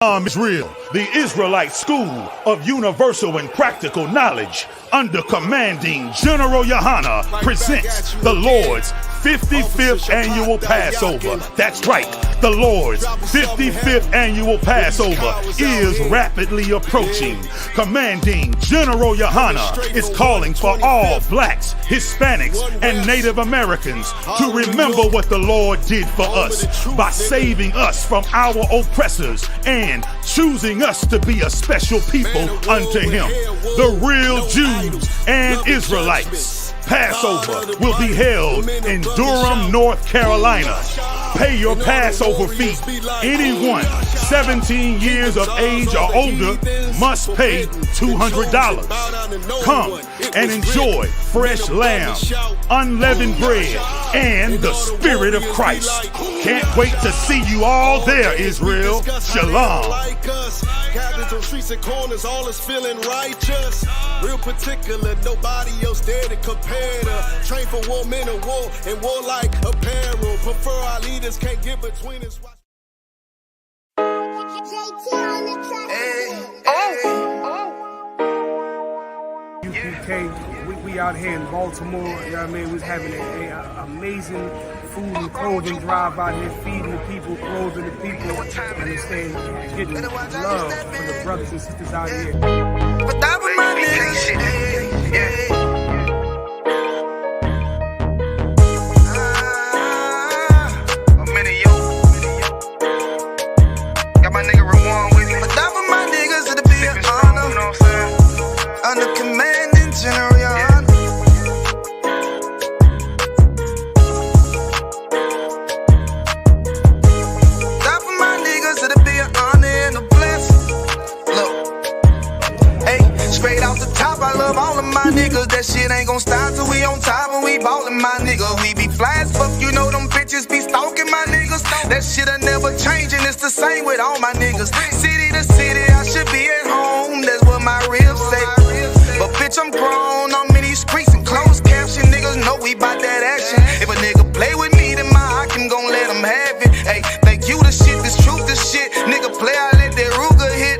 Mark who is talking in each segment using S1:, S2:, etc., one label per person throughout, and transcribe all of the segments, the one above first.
S1: Israel, the Israelite School of Universal and Practical Knowledge, under commanding General Yahanna, presents the Lord's 55th annual Passover. That's right, the Lord's 55th annual Passover is rapidly approaching. Commanding General Yahanna is calling for all blacks, Hispanics, and Native Americans to remember what the Lord did for us by saving us from our oppressors and choosing us to be a special people unto Him, the real Jews and Israelites. Passover will be held in Durham, North Carolina. Pay your Passover fee. Anyone 17 years of age or older must pay $200. Come and enjoy fresh lamb, unleavened bread, and the Spirit of Christ. Can't wait to see you all there, Israel. Shalom.
S2: Cabins on streets and corners, all is feeling righteous. Real particular, nobody else there to compare to. Train for war, men of war, and warlike apparel. Prefer our leaders, can't get between us.
S3: U.P.K, we out here in Baltimore, you know what I mean? We're having an amazing food and clothing drive out here, feeding the people, clothing the people, and understand, getting love for the brothers and sisters out here.
S4: But that was my nigga. Yeah. I'm in it, yo. Got my nigga Rawan with me. But that was my niggas, it'll be an honor. You know what I'm saying? Under commanding General Yahanna. That for my niggas, it'll be an honor and a blessing. Look, hey, straight off the top, I love all of my niggas. That shit ain't gon' stop till we on top and we ballin', my nigga. We be fly as fuck, you know them bitches be stalking my niggas. That shit'll never change and it's the same with all my niggas. City to city, I should be at home. That's what my ribs say. But bitch, I'm grown, I'm in these streets and closed caption. Niggas know we bout that action. If a nigga play with me, then my Hakim gon' let him have it. Hey, think you the shit, this truth the shit. Nigga play, I let that Ruger hit.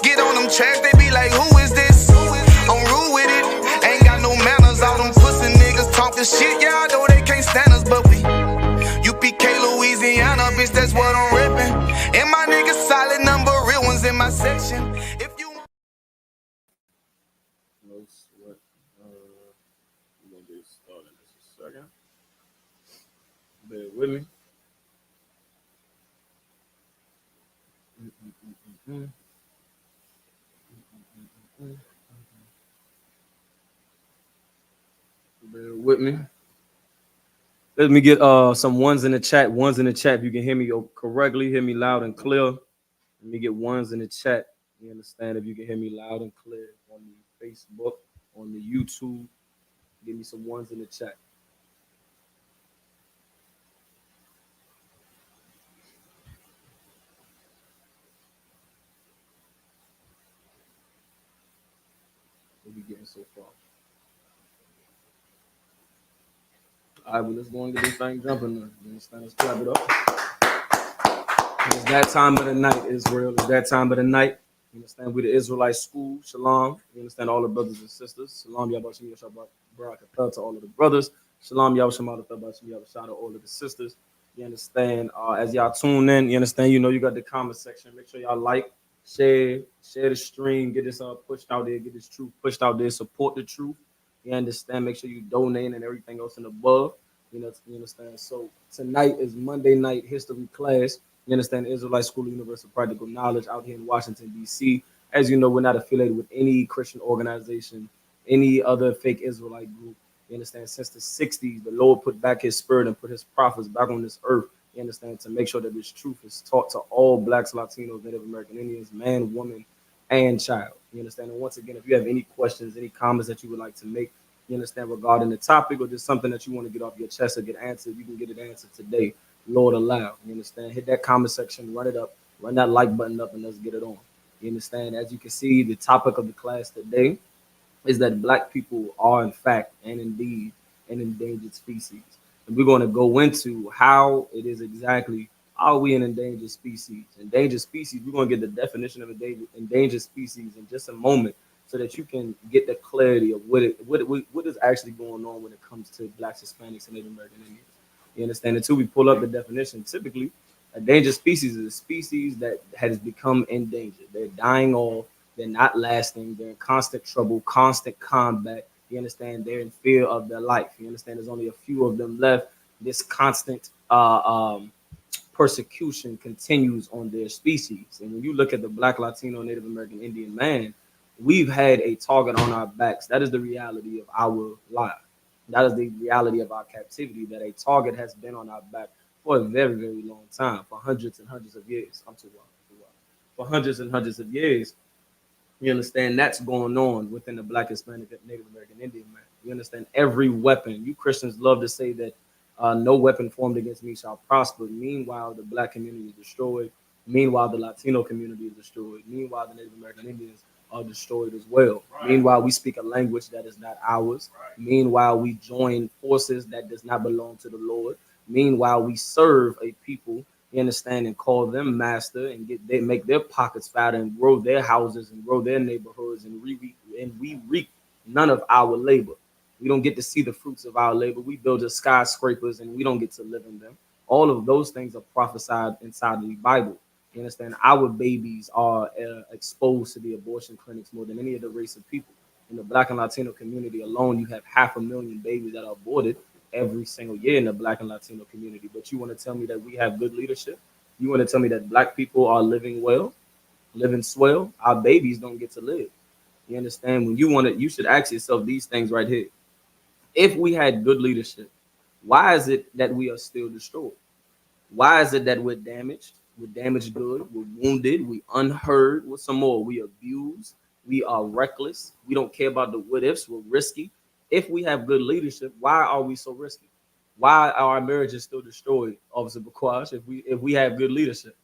S4: Get on them tracks, they be like, who is this? I'm rude with it, ain't got no manners. All them pussy niggas talkin' shit, yeah, I know they can't stand us, but we U.P.K, Louisiana, bitch, that's what I'm reppin'. And my niggas solid number, real ones in my section. If you
S5: We're gonna get started in just a second. Bear with me. Bear with me. Let me get some ones in the chat. Ones in the chat. If you can hear me correctly, hear me loud and clear. Let me get ones in the chat. You understand? If you can hear me loud and clear on the Facebook, on the YouTube. Give me some ones in the chat. What are we getting so far? All right, well, let's go and get this thing jumping. You understand? Let's clap it up. It's that time of the night, Israel. It's that time of the night. You understand? We the Israelite school. Shalom. You understand? All the brothers and sisters. Shalom. Yabashim Yashabak Barakatah to all of the brothers. Shalom. Yabashim Yabashim Yabashim to all of the sisters. You understand? As y'all tune in, you understand? You know you got the comment section. Make sure y'all like, share the stream. Get this pushed out there. Get this truth pushed out there. Support the truth. You understand? Make sure you donate and everything else in above. You understand? So tonight is Monday night history class. You understand? Israelite School of Universal Practical Knowledge out here in Washington, D.C. As you know, we're not affiliated with any Christian organization, any other fake Israelite group. You understand? Since the 60s, the Lord put back his spirit and put his prophets back on this earth. You understand? To make sure that this truth is taught to all blacks, Latinos, Native American Indians, man, woman, and child. You understand? And once again, if you have any questions, any comments that you would like to make, you understand, regarding the topic or just something that you want to get off your chest or get answered, you can get it answered today. Lord allow. You understand? Hit that comment section, run it up, run that like button up, and let's get it on. You understand? As you can see, the topic of the class today is that black people are, in fact, and indeed, an endangered species. And we're going to go into how it is exactly How are we an endangered species? Endangered species, we're going to get the definition of endangered species in just a moment so that you can get the clarity of what is actually going on when it comes to Blacks, Hispanics, and Native American Indians. You understand? Until we pull up the definition, typically, a endangered species is a species that has become endangered. They're dying off. They're not lasting. They're in constant trouble, constant combat. You understand? They're in fear of their life. You understand? There's only a few of them left. This constant persecution continues on their species. And when you look at the Black, Latino, Native American, Indian man, we've had a target on our backs. That is the reality of our life. That is the reality of our captivity, that a target has been on our back for a very, very long time, for hundreds and hundreds of years. I'm too wild. For hundreds and hundreds of years. You understand? That's going on within the Black, Hispanic, Native American, Indian man. You understand? Every weapon. You Christians love to say that no weapon formed against me shall prosper. Meanwhile, the Black community is destroyed. Meanwhile, the Latino community is destroyed. Meanwhile, the Native American Indians are destroyed as well. Right. Meanwhile, we speak a language that is not ours. Right. Meanwhile, we join forces that does not belong to the Lord. Meanwhile, we serve a people, you understand, and call them master, and they make their pockets fatter and grow their houses and grow their neighborhoods, and we reap none of our labor. We don't get to see the fruits of our labor. We build just skyscrapers and we don't get to live in them. All of those things are prophesied inside of the Bible. You understand? Our babies are exposed to the abortion clinics more than any other race of people. In the Black and Latino community alone, you have 500,000 babies that are aborted every single year in the Black and Latino community. But you want to tell me that we have good leadership? You want to tell me that Black people are living well, living swell? Our babies don't get to live. You understand? When you should ask yourself these things right here. If we had good leadership, why is it that we are still destroyed? Why is it that we're damaged? We're damaged good. We're wounded. We unheard. What's some more? We abused. We are reckless. We don't care about the what ifs. We're risky. If we have good leadership, why are we so risky? Why are our marriages still destroyed, Officer Bakwash, if we have good leadership?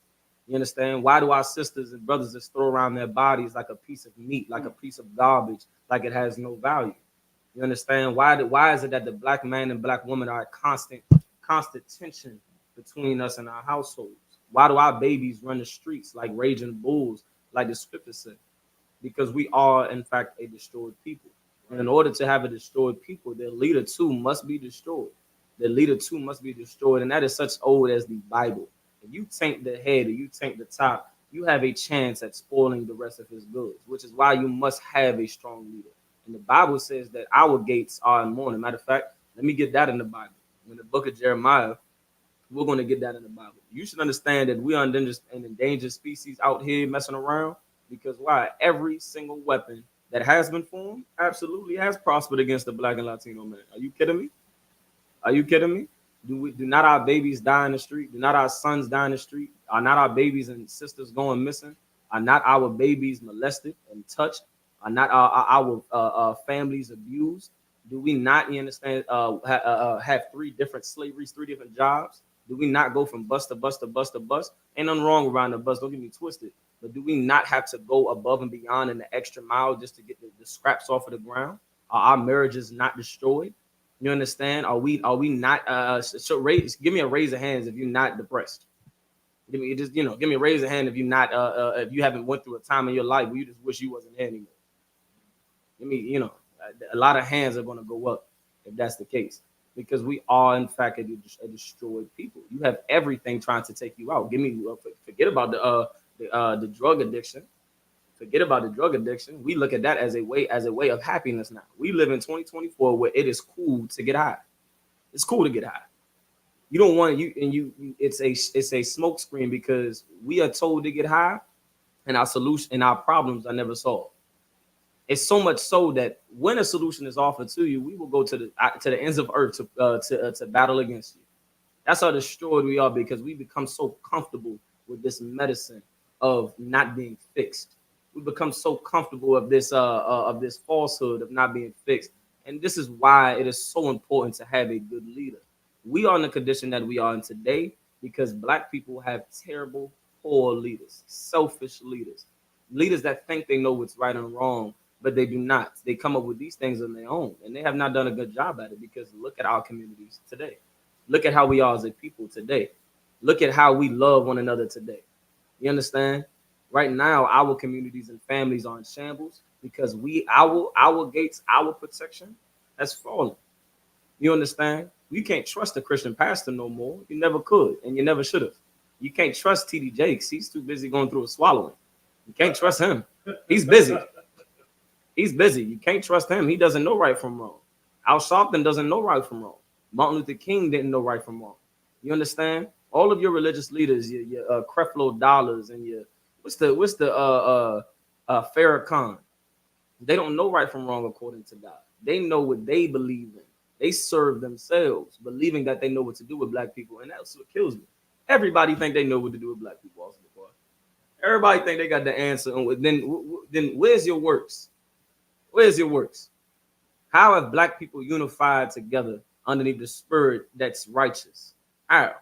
S5: You understand? Why do our sisters and brothers just throw around their bodies like a piece of meat, like a piece of garbage, like it has no value? You understand? Why is it that the Black man and Black woman are at constant tension between us and our households? Why do our babies run the streets like raging bulls, like the scripture said? Because we are, in fact, a destroyed people. And in order to have a destroyed people, their leader too must be destroyed. Their leader too must be destroyed. And that is such old as the Bible. If you tank the head or you tank the top, you have a chance at spoiling the rest of his goods, which is why you must have a strong leader. And the Bible says that our gates are in mourning. Matter of fact, let me get that in the Bible. In the book of Jeremiah, we're going to get that in the Bible. You should understand that we are an endangered species out here messing around, because why? Every single weapon that has been formed absolutely has prospered against the Black and Latino man. Are you kidding me? Are you kidding me? Do not our babies die in the street? Do not our sons die in the street? Are not our babies and sisters going missing? Are not our babies molested and touched? Are not our families abused? Do we not, you understand, have 3 different slaveries, 3 different jobs? Do we not go from bus to bus to bus to bus? Ain't nothing wrong around the bus, don't get me twisted. But do we not have to go above and beyond in the extra mile just to get the scraps off of the ground? Are our marriages not destroyed? You understand? Are we not? Give me a raise of hands if you're not depressed. Give me a raise of hand if you're not. If you haven't went through a time in your life where you just wish you wasn't here anymore. A lot of hands are going to go up if that's the case, because we are in fact a destroyed people. You have everything trying to take you out. Forget about the drug addiction. Forget about the drug addiction. We look at that as a way of happiness now. We live in 2024 where it is cool to get high. It's cool to get high. You don't want it's a smoke screen, because we are told to get high and our solution and our problems are never solved. It's so much so that when a solution is offered to you, we will go to the ends of earth to battle against you. That's how destroyed we are, because we become so comfortable with this medicine of not being fixed. We become so comfortable of this falsehood of not being fixed. And this is why it is so important to have a good leader. We are in the condition that we are in today because Black people have terrible, poor leaders, selfish leaders that think they know what's right and wrong, but they do not. They come up with these things on their own, and they have not done a good job at it, because look at our communities today. Look at how we are as a people today. Look at how we love one another today. You understand? Right now, our communities and families are in shambles because our gates, our protection has fallen. You understand? You can't trust a Christian pastor no more. You never could, and you never should have. You can't trust TD Jakes. He's too busy going through a swallowing. You can't trust him. He's busy. He's busy. You can't trust him. He doesn't know right from wrong. Al Sharpton doesn't know right from wrong. Martin Luther King didn't know right from wrong. You understand? All of your religious leaders, your Creflo Dollars and your what's the Farrakhan, they don't know right from wrong according to God. They know what they believe in. They serve themselves, believing that they know what to do with black people, and that's what kills me. Everybody think they know what to do with black people. Also, everybody think they got the answer. Then where's your works? Where's your works? How have black people unified together underneath the spirit that's righteous? How?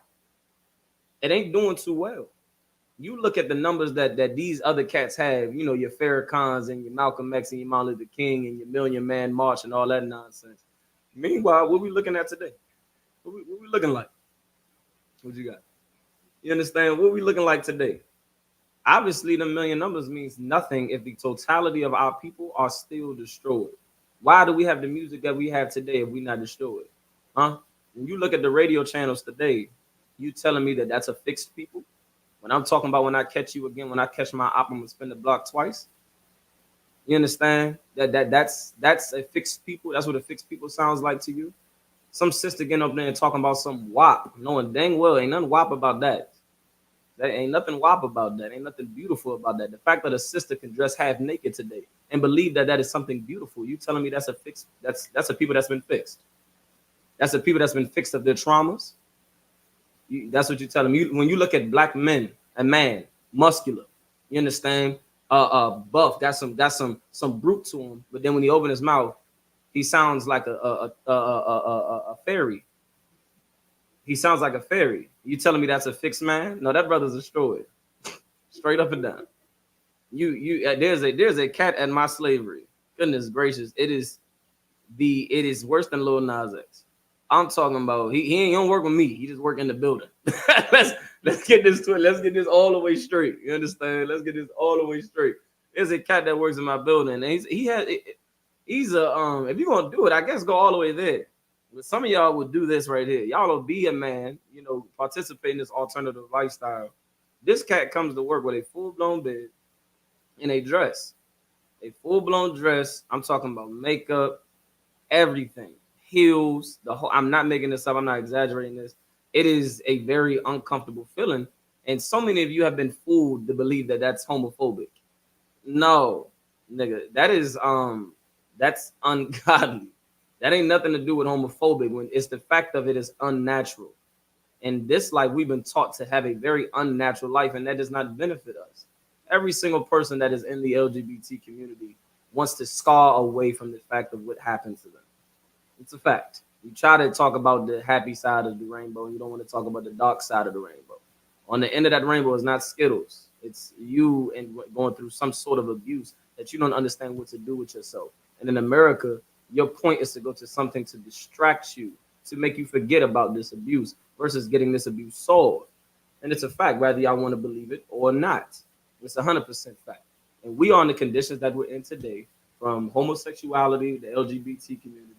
S5: It ain't doing too well. You look at the numbers that these other cats have, you know, your Farrakhan's and your Malcolm X and your Martin Luther King and your Million Man March and all that nonsense. Meanwhile, what we looking at today? What we looking like? What you got? You understand? What we looking like today? Obviously, the million numbers means nothing if the totality of our people are still destroyed. Why do we have the music that we have today if we not destroyed? Huh? When you look at the radio channels today, you telling me that that's a fixed people? When I'm talking about when I catch you again, when I catch my op, I'm gonna spin the block twice. You understand? That's a fixed people. That's what a fixed people sounds like to you. Some sister getting up there and talking about some WAP, knowing dang well ain't nothing WAP about that. That ain't nothing WAP about that. Ain't nothing beautiful about that. The fact that a sister can dress half naked today and believe that that is something beautiful. You telling me that's a fixed? That's a people that's been fixed. That's a people that's been fixed of their traumas. That's what you're telling me. When you look at black men, a man, muscular, you understand, buff, got some brute to him, but then when he opens his mouth, he sounds like a fairy. He sounds like a fairy. You telling me that's a fixed man? No, that brother's destroyed, straight up and down. There's a cat at my slavery. Goodness gracious, it is worse than Lil Nas X. I'm talking about he ain't gonna work with me. He just work in the building. let's get this to it. Let's get this all the way straight. You understand? Let's get this all the way straight. There's a cat that works in my building, and he's if you're gonna do it, I guess go all the way there. But some of y'all would do this right here. Y'all will be a man, you know, participate in this alternative lifestyle. This cat comes to work with a full-blown bed and a dress. A full-blown dress. I'm talking about makeup, everything. Heels, the whole. I'm not making this up. I'm not exaggerating this. It is a very uncomfortable feeling, and so many of you have been fooled to believe that that's homophobic. No, nigga, that's ungodly. That ain't nothing to do with homophobic. When it's the fact of it is unnatural. In this life, we've been taught to have a very unnatural life, and that does not benefit us. Every single person that is in the LGBT community wants to scar away from the fact of what happened to them. It's a fact. You try to talk about the happy side of the rainbow, and you don't want to talk about the dark side of the rainbow. On the end of that rainbow is not Skittles. It's you and going through some sort of abuse that you don't understand what to do with yourself. And in America, your point is to go to something to distract you, to make you forget about this abuse versus getting this abuse solved. And it's a fact, whether y'all want to believe it or not. It's 100% fact. And we are in the conditions that we're in today, from homosexuality, the LGBT community,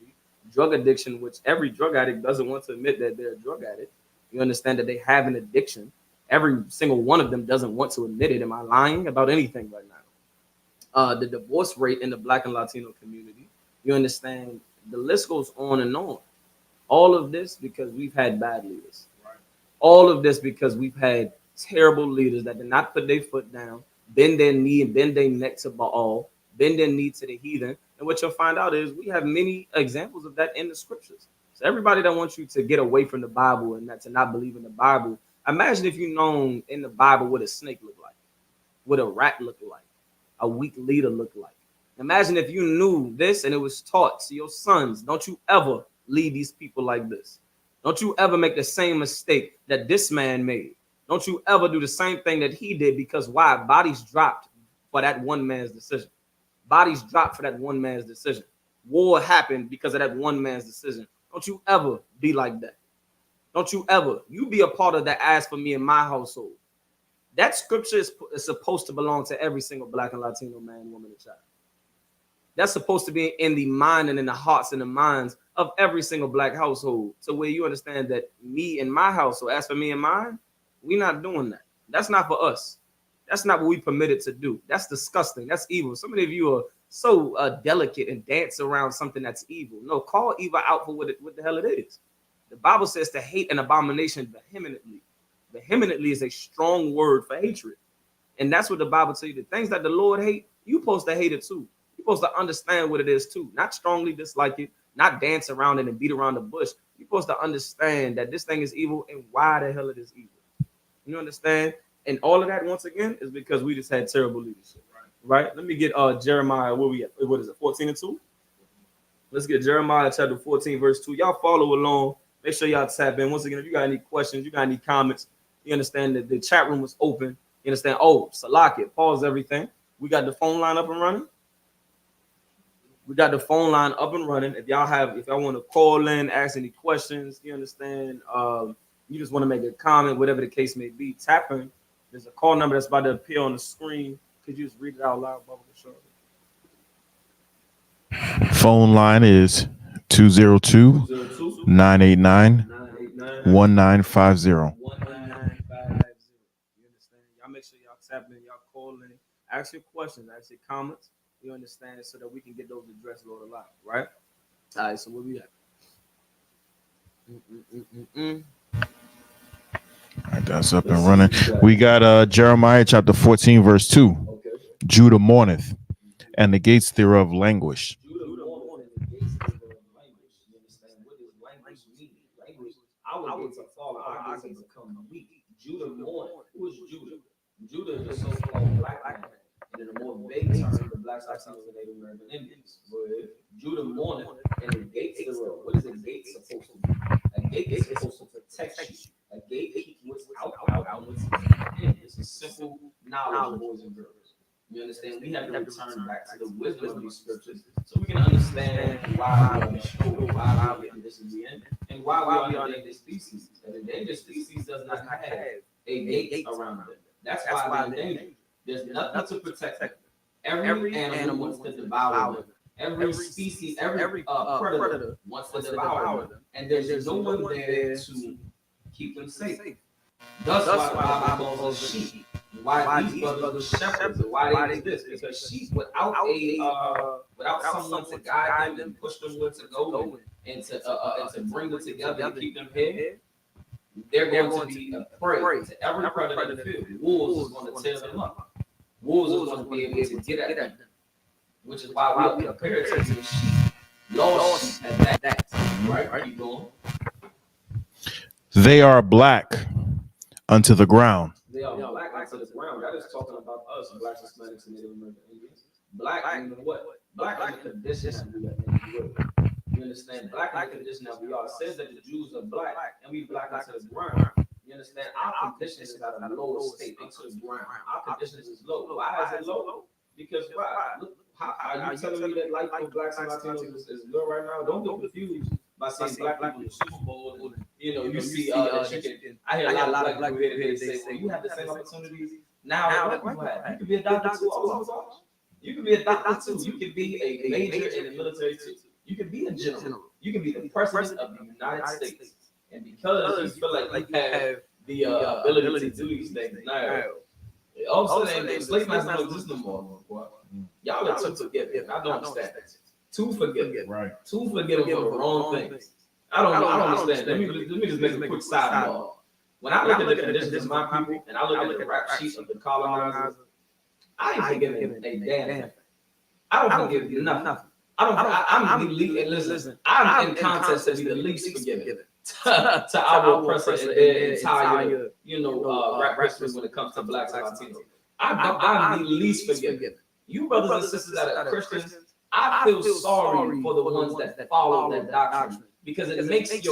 S5: drug addiction, which every drug addict doesn't want to admit that they're a drug addict. You understand that they have an addiction. Every single one of them doesn't want to admit it. Am I lying about anything right now? The divorce rate in the Black and Latino community. You understand, the list goes on and on. All of this because we've had bad leaders. Right. All of this because we've had terrible leaders that did not put their foot down, bend their knee and bend their neck to Baal, bend their knee to the heathen. And what you'll find out is we have many examples of that in the scriptures. So everybody that wants you to get away from the Bible and to not believe in the Bible, imagine if you known in the Bible what a snake looked like, what a rat looked like, a weak leader looked like. Imagine if you knew this and it was taught to your sons. Don't you ever lead these people like this. Don't you ever make the same mistake that this man made. Don't you ever do the same thing that he did, because why? Bodies dropped for that one man's decision. Bodies dropped for that one man's decision. War happened because of that one man's decision. Don't you ever be like that. Don't you ever. You be a part of the as for me in my household. That scripture is supposed to belong to every single Black and Latino man, woman, and child. That's supposed to be in the mind and in the hearts and the minds of every single Black household, to where you understand that me and my household, as for me and mine, we're not doing that. That's not for us. That's not what we permitted to do. That's disgusting. That's evil. So many of you are so delicate and dance around something that's evil. No, call evil out for what the hell it is. The Bible says to hate an abomination vehemently. Vehemently is a strong word for hatred. And that's what the Bible tells you. The things that the Lord hate, you're supposed to hate it too. You're supposed to understand what it is too. Not strongly dislike it, not dance around it and beat around the bush. You're supposed to understand that this thing is evil and why the hell it is evil. You understand? And all of that, once again, is because we just had terrible leadership. Right? Let me get Jeremiah, where we at? What is it, 14 and 2? Let's get Jeremiah chapter 14, verse 2. Y'all follow along. Make sure y'all tap in. Once again, if you got any questions, you got any comments, you understand that the chat room was open. You understand? Oh, Salaki, pause everything. We got the phone line up and running. We got the phone line up and running. If y'all want to call in, ask any questions, you understand? You just want to make a comment, whatever the case may be, tap in. There's a call number that's about to appear on the screen. Could you just read it out loud, Bubba?
S1: Phone line is 202-989-1950.
S5: You understand? Y'all make sure y'all tap in, y'all call in, ask your questions, ask your comments. You understand, so that we can get those addressed, Lord, alive, right? All right, so where we at?
S1: All right, that's up and running. We got Jeremiah chapter 14, verse 2.
S5: Okay.
S1: Judah mourneth, and the gates thereof languish.
S5: Judah mourneth, and the gates thereof languish. You understand? What does language mean? Language, our gates are fallen, our gates have become weak. Judah mourneth. Who is Judah? Judah is the so-called black man. And in a more vague term, the Blacks, Latinos, and Native American Indians. Judah mourneth, and the gates thereof. What is a gate supposed to be? A gate is supposed to protect you. A gate keeps what's out, and what's in. It's a simple knowledge, boys and girls. You understand? We have to return back to the wisdom of these scriptures so we can understand why we are destroyed, why we are in this end, and why we are an endangered species. An endangered species does not have a gate around them. That's why they're endangered. There's nothing to protect them. Every animal wants to devour them. Every species, every predator wants to devour them. And there's no one there to keep them safe. Thus why the Bible calls us sheep. Why these brothers are shepherds? Why they do this? Because sheep, without someone to guide them and push them where to go and to bring them together and keep them here, they're going to be a prey to every predator in the field. Wolves is going to tear them up. Wolves are going to be able to get at them, which is why we are compared to the sheep. Lost sheep at that. Right? Keep going.
S1: They are black unto the ground.
S5: They are black unto the ground. That is talking about us, Blacks, Hispanics, and Native American Indians. Black meaning what? Black in the condition that we are in. You understand? Black in the condition that we are. It says that the Jews are black, and we black unto the ground. You understand? Our condition is at a low state into the ground. Our condition is low. Why is it low? Because why? Look, how are you telling me that life for Blacks and Latinos is low right now? Don't get confused by saying black people in the Super Bowl. And, you see chicken. I hear a lot of black people here say, well, you have the same opportunities now that black people have. You can be a doctor too. You can be a doctor too. You can be a major in the military too. You can be a general. You can be the president of the United States. And because you feel like you have the ability to do these things now, all of a sudden, slave masters don't exist no more. Y'all are too forgiving. I don't understand that. Too forgiving. Right. Too forgiving for the wrong things. I don't understand. Let me just make a quick sidebar. When I look at the conditions of my people and I look at the rap sheets of the colonizer, I ain't forgiving a damn thing. I don't forgive you nothing. I'm in contest to be the least forgiving to our oppressor and their entire, rap history when it comes to Blacks and Latinos. I'm the least forgiving. You brothers and sisters that are Christians, I feel sorry for the ones that follow that doctrine because it makes it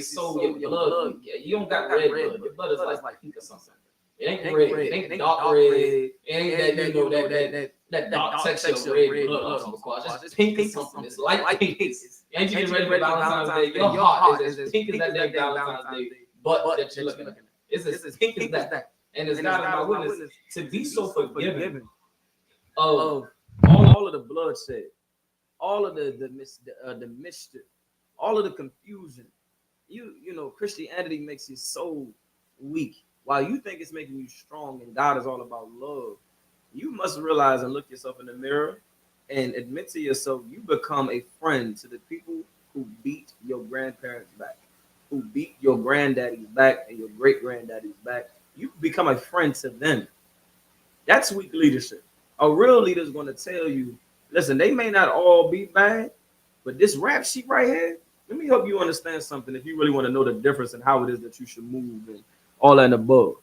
S5: so your blood. You don't got red blood. Your blood is like pink or something. It ain't red. It ain't dark red. It ain't that dark texture of red blood. It's pink or something. It's light pink. Ain't you getting ready for Valentine's Day? Your heart is as pink as that day Valentine's Day, but that you're looking at. It's as pink as that. And as God is my witness, to be so forgiven of all of the bloodshed, all of the mischief, all of the confusion. You know, Christianity makes you so weak. While you think it's making you strong and God is all about love, you must realize and look yourself in the mirror and admit to yourself you become a friend to the people who beat your grandparents back, who beat your granddaddies back and your great granddaddies back. You become a friend to them. That's weak leadership. A real leader is going to tell you, listen, they may not all be bad, but this rap sheet right here, let me help you understand something if you really want to know the difference and how it is that you should move and all that and above.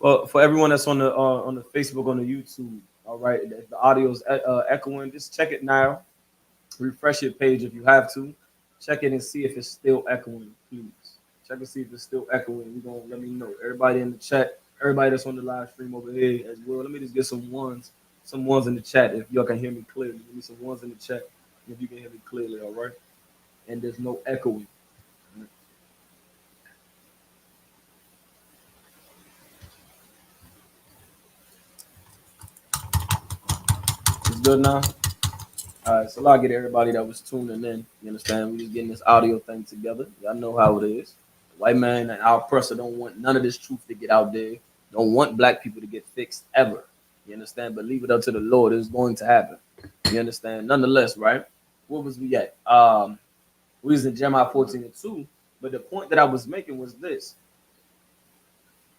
S5: For everyone that's on the Facebook, on the YouTube, all right, the audio's echoing, just check it now. Refresh your page if you have to. Check it and see if it's still echoing, please. Check and see if it's still echoing. You're gonna let me know. Everybody in the chat, everybody that's on the live stream over here as well. Let me just get some ones in the chat if y'all can hear me clearly. Give me some ones in the chat if you can hear me clearly, all right? And there's no echoing. It's good now? All right, so I'll get everybody that was tuning in. You understand? We're just getting this audio thing together. Y'all know how it is. The white man and our oppressor don't want none of this truth to get out there. Don't want black people to get fixed ever. You understand? But leave it up to the Lord. It's going to happen. You understand? Nonetheless, right? Where was we at? We was in Jeremiah 14:2. But the point that I was making was this.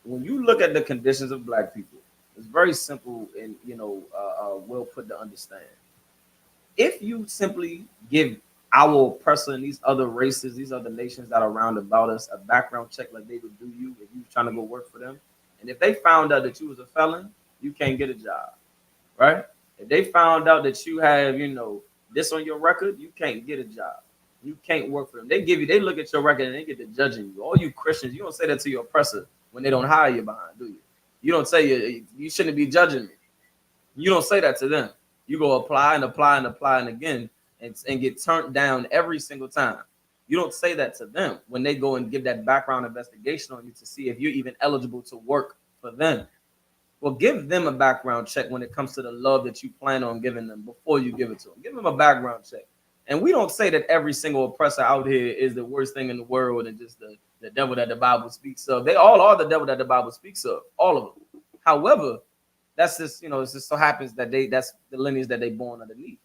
S5: When you look at the conditions of black people, it's very simple and, well put to understand. If you simply give our oppressor and these other races, these other nations that are around about us, a background check like they would do you if you were trying to go work for them, and if they found out that you was a felon, you can't get a job, right? If they found out that you have, this on your record, you can't get a job. You can't work for them. They look at your record and they get to judging you. All you Christians, you don't say that to your oppressor when they don't hire you behind, do you? You don't say you shouldn't be judging me. You don't say that to them. You go apply and again and get turned down every single time. You don't say that to them when they go and give that background investigation on you to see if you're even eligible to work for them. Well, give them a background check when it comes to the love that you plan on giving them before you give it to them. Give them a background check. And we don't say that every single oppressor out here is the worst thing in the world and just the devil that the Bible speaks of. They all are the devil that the Bible speaks of, all of them. However, that's just, it just so happens that that's the lineage that they born underneath.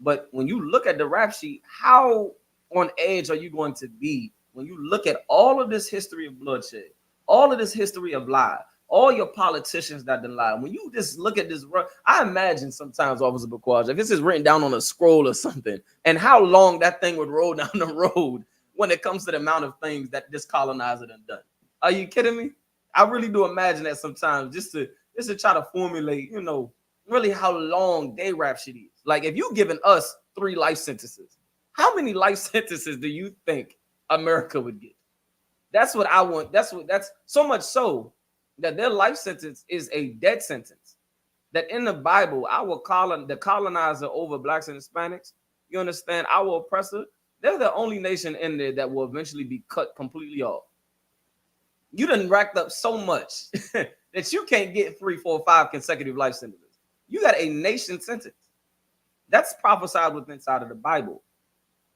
S5: But when you look at the rap sheet, how on edge are you going to be when you look at all of this history of bloodshed, all of this history of lie, all your politicians that done lie? When you just look at this, I imagine sometimes, Officer Bakwaj, if this is written down on a scroll or something, and how long that thing would roll down the road when it comes to the amount of things that this colonizer done. Are you kidding me? I really do imagine that sometimes just to try to formulate, really how long they rap shit is. Like, if you giving us 3 life sentences, how many life sentences do you think America would get? That's what I want. That's so much so that their life sentence is a death sentence. That in the Bible, the colonizer over blacks and Hispanics, you understand, our oppressor, they're the only nation in there that will eventually be cut completely off. You done racked up so much that you can't get 3, 4, 5 consecutive life sentences. You got a nation sentence. That's prophesied within inside of the Bible.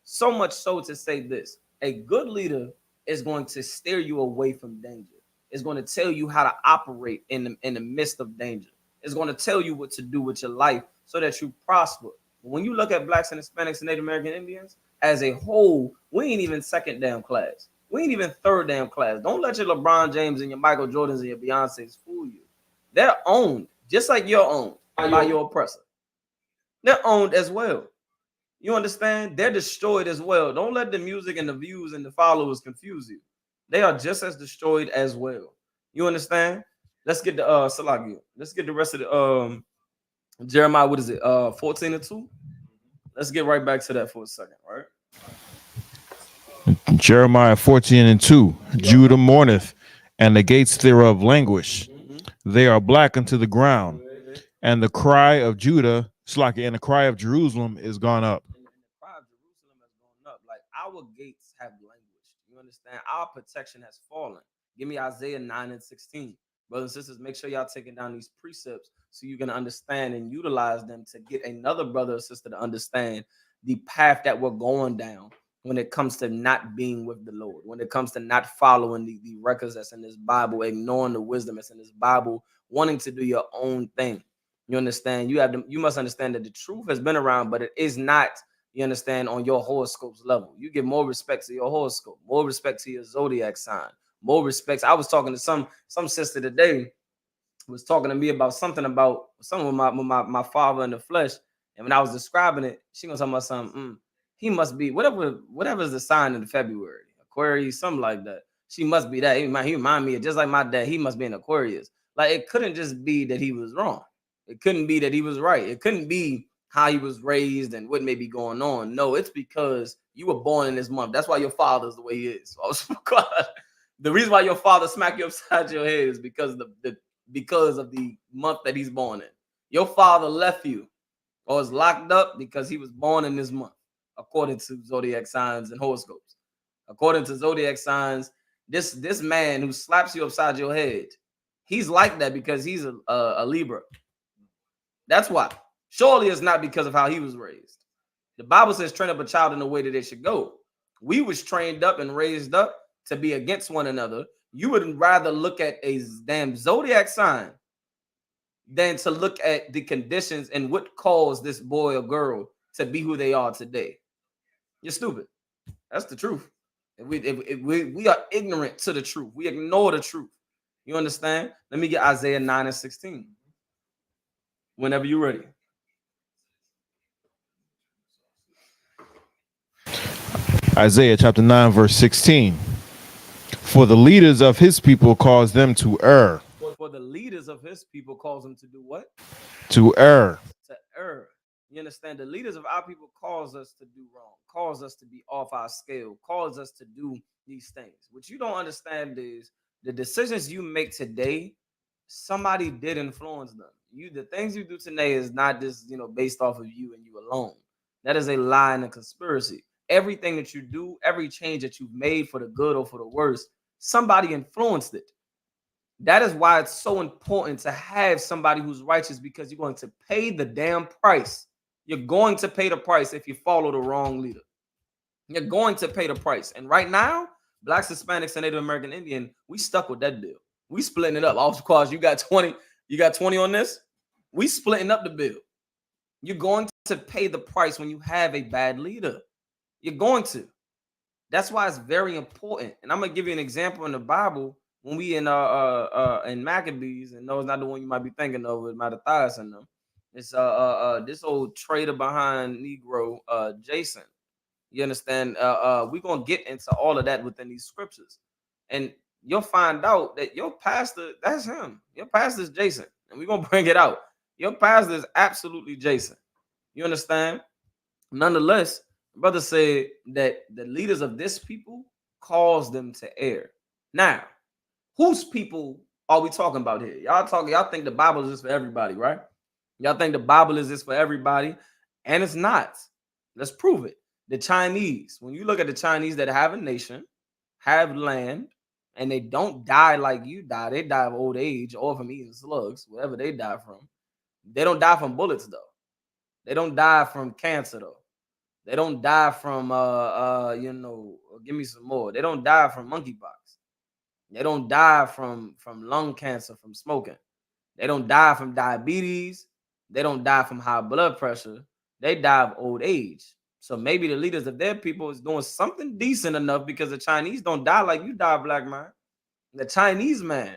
S5: So much so to say this: a good leader is going to steer you away from danger. It's going to tell you how to operate in the midst of danger. It's going to tell you what to do with your life so that you prosper. When you look at blacks and Hispanics and Native American Indians as a whole, we ain't even second damn class. We ain't even third damn class. Don't let your LeBron James and your Michael Jordans and your Beyoncés fool you. They're owned, just like you're owned by your oppressor. They're owned as well. You understand? They're destroyed as well. Don't let the music and the views and the followers confuse you. They are just as destroyed as well. You understand? Let's get the Salagi. Let's get the rest of the Jeremiah. What is it? 14:2. Let's get right back to that for a second, right?
S6: Jeremiah 14:2. Judah mourneth, and the gates thereof languish. They are black unto the ground, and the cry of Judah, and the cry of Jerusalem is gone up.
S5: And the cry of Jerusalem has gone up. Like our gates have languished. You understand? Our protection has fallen. Give me Isaiah 9:16. Brothers and sisters, make sure y'all taking down these precepts so you can understand and utilize them to get another brother or sister to understand the path that we're going down when it comes to not being with the Lord, when it comes to not following the records that's in this Bible, ignoring the wisdom that's in this Bible, wanting to do your own thing. You understand? You must understand that the truth has been around, but it is not, you understand, on your horoscope's level. You give more respect to your horoscope, more respect to your zodiac sign, more respect. I was talking to some sister today, was talking to me about something with my father in the flesh. And when I was describing it, she was talking about something. He must be whatever is the sign in February, Aquarius, something like that. She must be that. He remind me of just like my dad. He must be an Aquarius. Like it couldn't just be that he was wrong. It couldn't be that he was right. It couldn't be how he was raised and what may be going on. No, it's because you were born in this month. That's why your father's the way he is. So the reason why your father smacked you upside your head is because of the month that he's born in. Your father left you or is locked up because he was born in this month, according to zodiac signs and horoscopes. According to zodiac signs, this man who slaps you upside your head, he's like that because he's a Libra. That's why. Surely it's not because of how he was raised. The Bible says train up a child in the way that they should go. We was trained up and raised up to be against one another. You would rather look at a damn zodiac sign than to look at the conditions and what caused this boy or girl to be who they are today. You're stupid. That's the truth. We are ignorant to the truth. We ignore the truth. You understand? Let me get Isaiah 9:16. Whenever you're ready.
S6: Isaiah chapter 9, verse 16. For the leaders of his people cause them to err.
S5: For the leaders of his people cause them to do what?
S6: To err.
S5: To err. You understand? The leaders of our people cause us to do wrong, cause us to be off our scale, cause us to do these things. What you don't understand is the decisions you make today, somebody did influence them. The things you do today is not just, based off of you and you alone. That is a lie and a conspiracy. Everything that you do, every change that you've made for the good or for the worse, somebody influenced it. That is why it's so important to have somebody who's righteous, because you're going to pay the damn price. You're going to pay the price if you follow the wrong leader. You're going to pay the price. And right now, Blacks, Hispanics, and Native American Indian, we stuck with that bill. We splitting it up. Of course, you got 20 on this. We splitting up the bill. You're going to pay the price when you have a bad leader. You're going to. That's why it's very important. And I'm gonna give you an example in the Bible when we in Maccabees, and no, it's not the one you might be thinking of with Mattathias in them. It's this old traitor behind Negro, Jason. You understand? We're gonna get into all of that within these scriptures, and you'll find out that your pastor, that's him. Your pastor is Jason, and we're gonna bring it out. Your pastor is absolutely Jason. You understand? Nonetheless, brother said that the leaders of this people caused them to err. Now, whose people are we talking about here? Y'all think the Bible is just for everybody, right? Y'all think the Bible is just for everybody, and it's not. Let's prove it. The Chinese, when you look at the Chinese that have a nation, have land, and they don't die like you die. They die of old age or from eating slugs, whatever they die from. They don't die from bullets, though. They don't die from cancer, though. They don't die from give me some more. They don't die from monkeypox. They don't die from lung cancer from smoking. They don't die from diabetes. They don't die from high blood pressure. They die of old age. So maybe the leaders of their people is doing something decent enough, because the Chinese don't die like you die, black man. The Chinese man,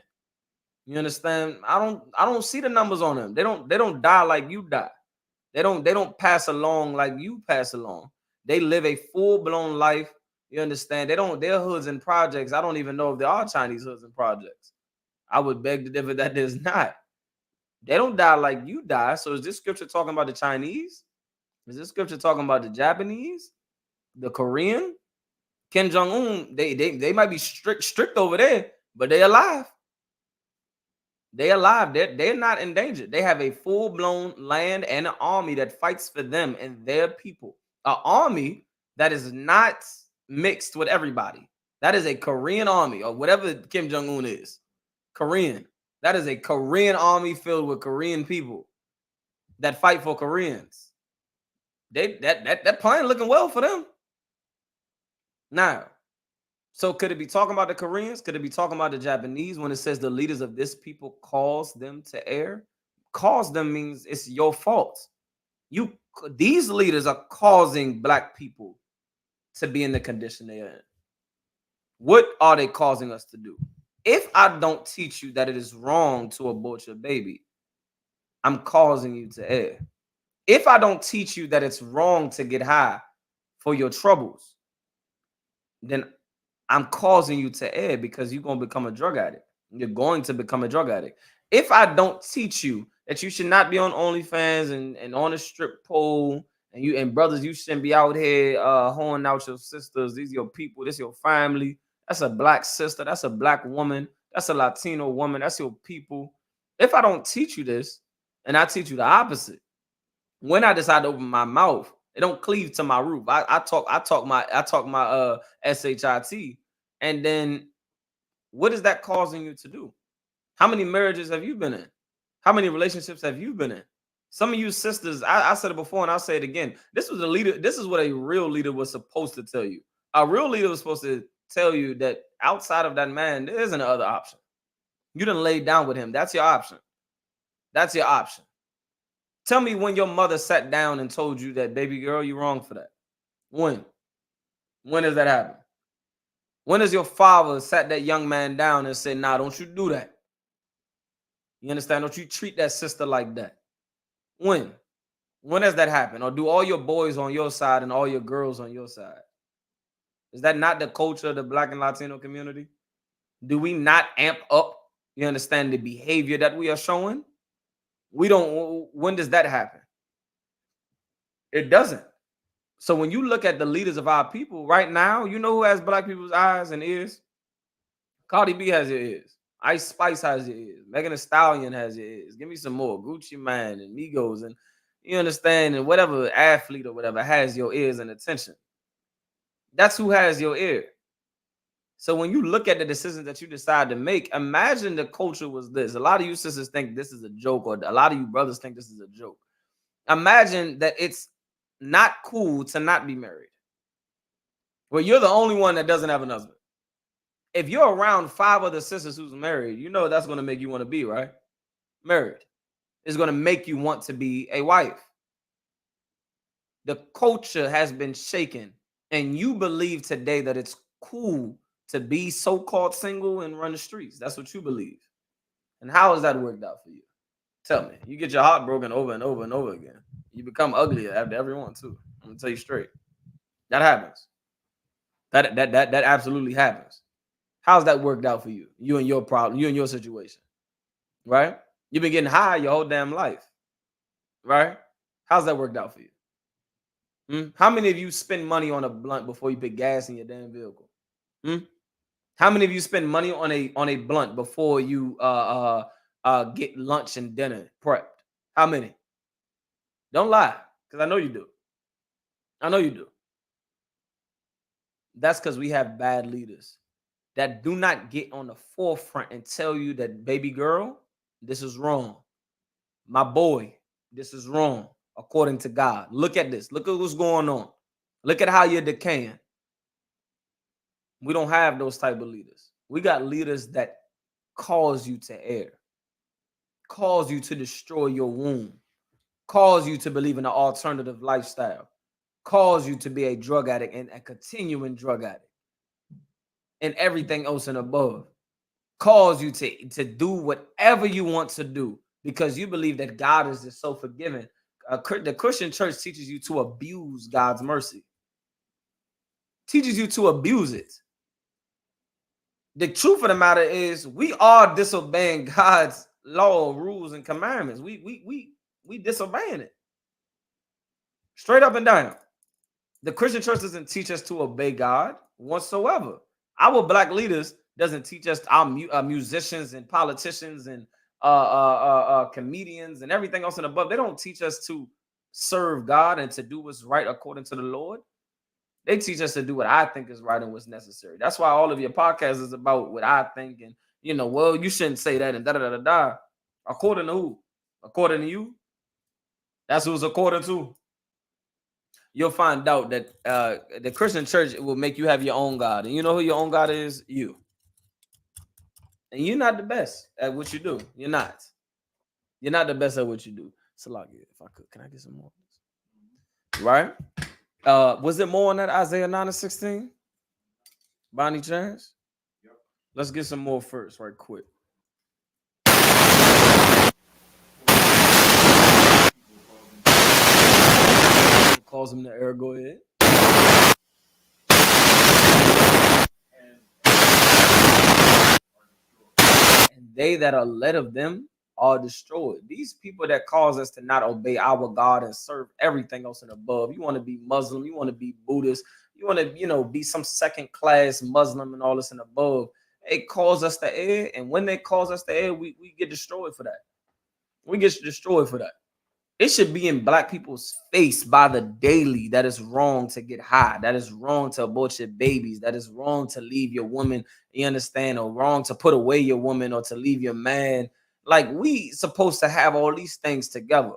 S5: you understand? I don't see the numbers on them. They don't die like you die. They don't pass along like you pass along. They live a full-blown life. You understand? Their hoods and projects. I don't even know if there are Chinese hoods and projects. I would beg to differ that there's not. They don't die like you die. So is this scripture talking about the Chinese? Is this scripture talking about the Japanese? The Korean? Kim Jong-un, they might be strict over there, but they're alive. They're alive. They're not endangered. They have a full-blown land and an army that fights for them and their people. An army that is not mixed with everybody. That is a Korean army, or whatever Kim Jong-un is. Korean. That is a Korean army filled with Korean people that fight for Koreans. That plan looking well for them. Now, so could it be talking about the Koreans? Could it be talking about the Japanese when it says the leaders of this people cause them to err? Cause them means it's your fault. These leaders are causing black people to be in the condition they are in. What are they causing us to do? If I don't teach you that it is wrong to abort your baby, I'm causing you to err. If I don't teach you that it's wrong to get high for your troubles, then I'm causing you to err because you're going to become a drug addict. You're going to become a drug addict. If I don't teach you that you should not be on OnlyFans and on a strip pole, and brothers, you shouldn't be out here hoeing out your sisters. These are your people. This is your family. That's a black sister. That's a black woman. That's a Latino woman. That's your people. If I don't teach you this, and I teach you the opposite, when I decide to open my mouth, it don't cleave to my roof. I talk my SHIT, and then what is that causing you to do? How many marriages have you been in? How many relationships have you been in? Some of you sisters, I said it before and I'll say it again. This was a leader. This is what a real leader was supposed to tell you. A real leader was supposed to tell you that outside of that man, there isn't another option. You done laid down with him. That's your option. That's your option. Tell me when your mother sat down and told you that, baby girl, you're wrong for that. When? When does that happen? When does your father sat that young man down and said, nah, don't you do that? You understand? Don't you treat that sister like that? When? When does that happen? Or do all your boys on your side and all your girls on your side? Is that not the culture of the Black and Latino community? Do we not amp up, you understand, the behavior that we are showing? We don't. When does that happen? It doesn't. So when you look at the leaders of our people right now, you know who has black people's eyes and ears? Cardi B has your ears. Ice Spice has your ears. Megan Thee Stallion has your ears. Give me some more. Gucci Mane and Migos, and you understand, and whatever athlete or whatever has your ears and attention. That's who has your ear. So when you look at the decisions that you decide to make, imagine the culture was this. A lot of you sisters think this is a joke, or a lot of you brothers think this is a joke. Imagine that it's not cool to not be married. Well, you're the only one that doesn't have a husband. If you're around 5 other sisters who's married, you know that's going to make you want to be, right? Married. It's going to make you want to be a wife. The culture has been shaken, and you believe today that it's cool to be so-called single and run the streets. That's what you believe. And how has that worked out for you? Tell me. You get your heart broken over and over and over again. You become uglier after everyone too. I'm gonna tell you straight. That happens. That absolutely happens. How's that worked out for you? You and your problem, you and your situation. Right? You've been getting high your whole damn life. Right? How's that worked out for you? How many of you spend money on a blunt before you put gas in your damn vehicle? How many of you spend money on a blunt before you get lunch and dinner prepped? How many? Don't lie, because I know you do. I know you do. That's because we have bad leaders that do not get on the forefront and tell you that, baby girl, this is wrong. My boy, this is wrong, according to God. Look at this. Look at what's going on. Look at how you're decaying. We don't have those type of leaders. We got leaders that cause you to err, cause you to destroy your womb, cause you to believe in an alternative lifestyle, cause you to be a drug addict and a continuing drug addict, and everything else and above, cause you to do whatever you want to do because you believe that God is just so forgiving. The Christian church teaches you to abuse God's mercy, teaches you to abuse it. The truth of the matter is we are disobeying God's law, rules, and commandments. We disobeying it. Straight up and down. The Christian church doesn't teach us to obey God whatsoever. Our black leaders doesn't teach us, our musicians and politicians and comedians and everything else and above. They don't teach us to serve God and to do what's right according to the Lord. They teach us to do what I think is right and what's necessary. That's why all of your podcasts is about what I think, and well, you shouldn't say that and da da da da da. According to who? According to you? That's who's according to. You'll find out that the Christian church will make you have your own God. And you know who your own God is? You. And you're not the best at what you do. You're not. You're not the best at what you do. Salaki, if I could, can I get some more? Right? Was it more on that Isaiah 9:16? By any chance? Yep. Let's get some more first, right quick. Calls him the air. Go ahead. And they that are led of them are destroyed. These people that cause us to not obey our God and serve everything else and above. You want to be Muslim, you want to be Buddhist, you want to, be some second class Muslim and all this and above. It calls us to err, and when they cause us to err, we get destroyed for that. We get destroyed for that. It should be in black people's face by the daily that it's wrong to get high, that is wrong to abort your babies, that is wrong to leave your woman, you understand, or wrong to put away your woman or to leave your man. Like, we supposed to have all these things together.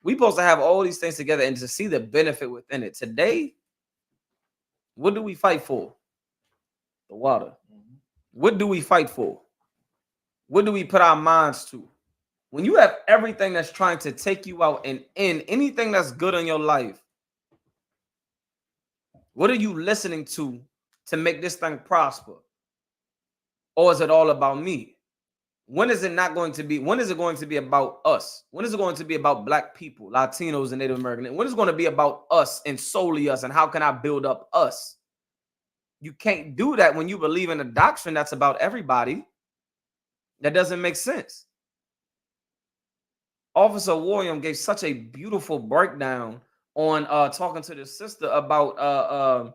S5: We supposed to have all these things together and to see the benefit within it. Today, what do we fight for? The water. What do we fight for? What do we put our minds to? When you have everything that's trying to take you out and end anything that's good in your life, what are you listening to make this thing prosper? Or is it all about me? When is it not going to be? When is it going to be about us? When is it going to be about black people, Latinos, and Native Americans? When is it going to be about us and solely us? And how can I build up us? You can't do that when you believe in a doctrine that's about everybody. That doesn't make sense. Officer William gave such a beautiful breakdown on talking to the sister about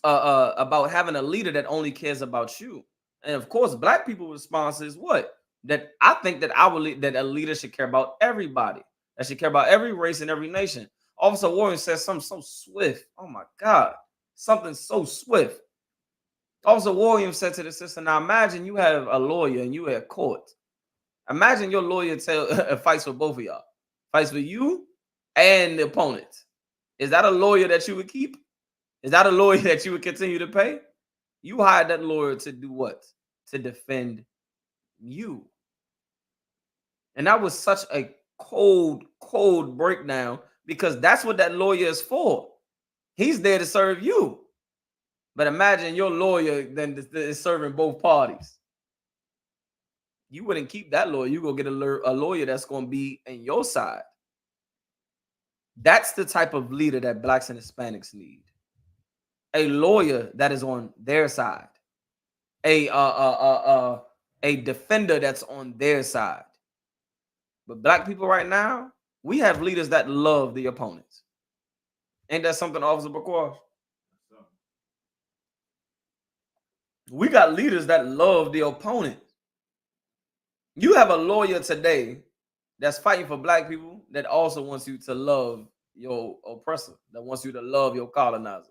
S5: having a leader that only cares about you. And of course, black people's response is what? That I think that that a leader should care about everybody. That should care about every race and every nation. Officer Warren says something so swift. Oh my God. Something so swift. Officer Williams said to the sister, now imagine you have a lawyer and you at court. Imagine your lawyer fights for both of y'all. Fights for you and the opponent. Is that a lawyer that you would keep? Is that a lawyer that you would continue to pay? You hired that lawyer to do what? To defend you. And that was such a cold breakdown, because that's what that lawyer is for. He's there to serve you. But imagine your lawyer then is serving both parties. You wouldn't keep that lawyer. You go get a lawyer that's going to be in your side. That's the type of leader that blacks and Hispanics need. A lawyer that is on their side. A defender that's on their side. But black people right now, we have leaders that love the opponents. Ain't that something, Officer Bakwash? We got leaders that love the opponent. You have a lawyer today that's fighting for black people that also wants you to love your oppressor, that wants you to love your colonizer.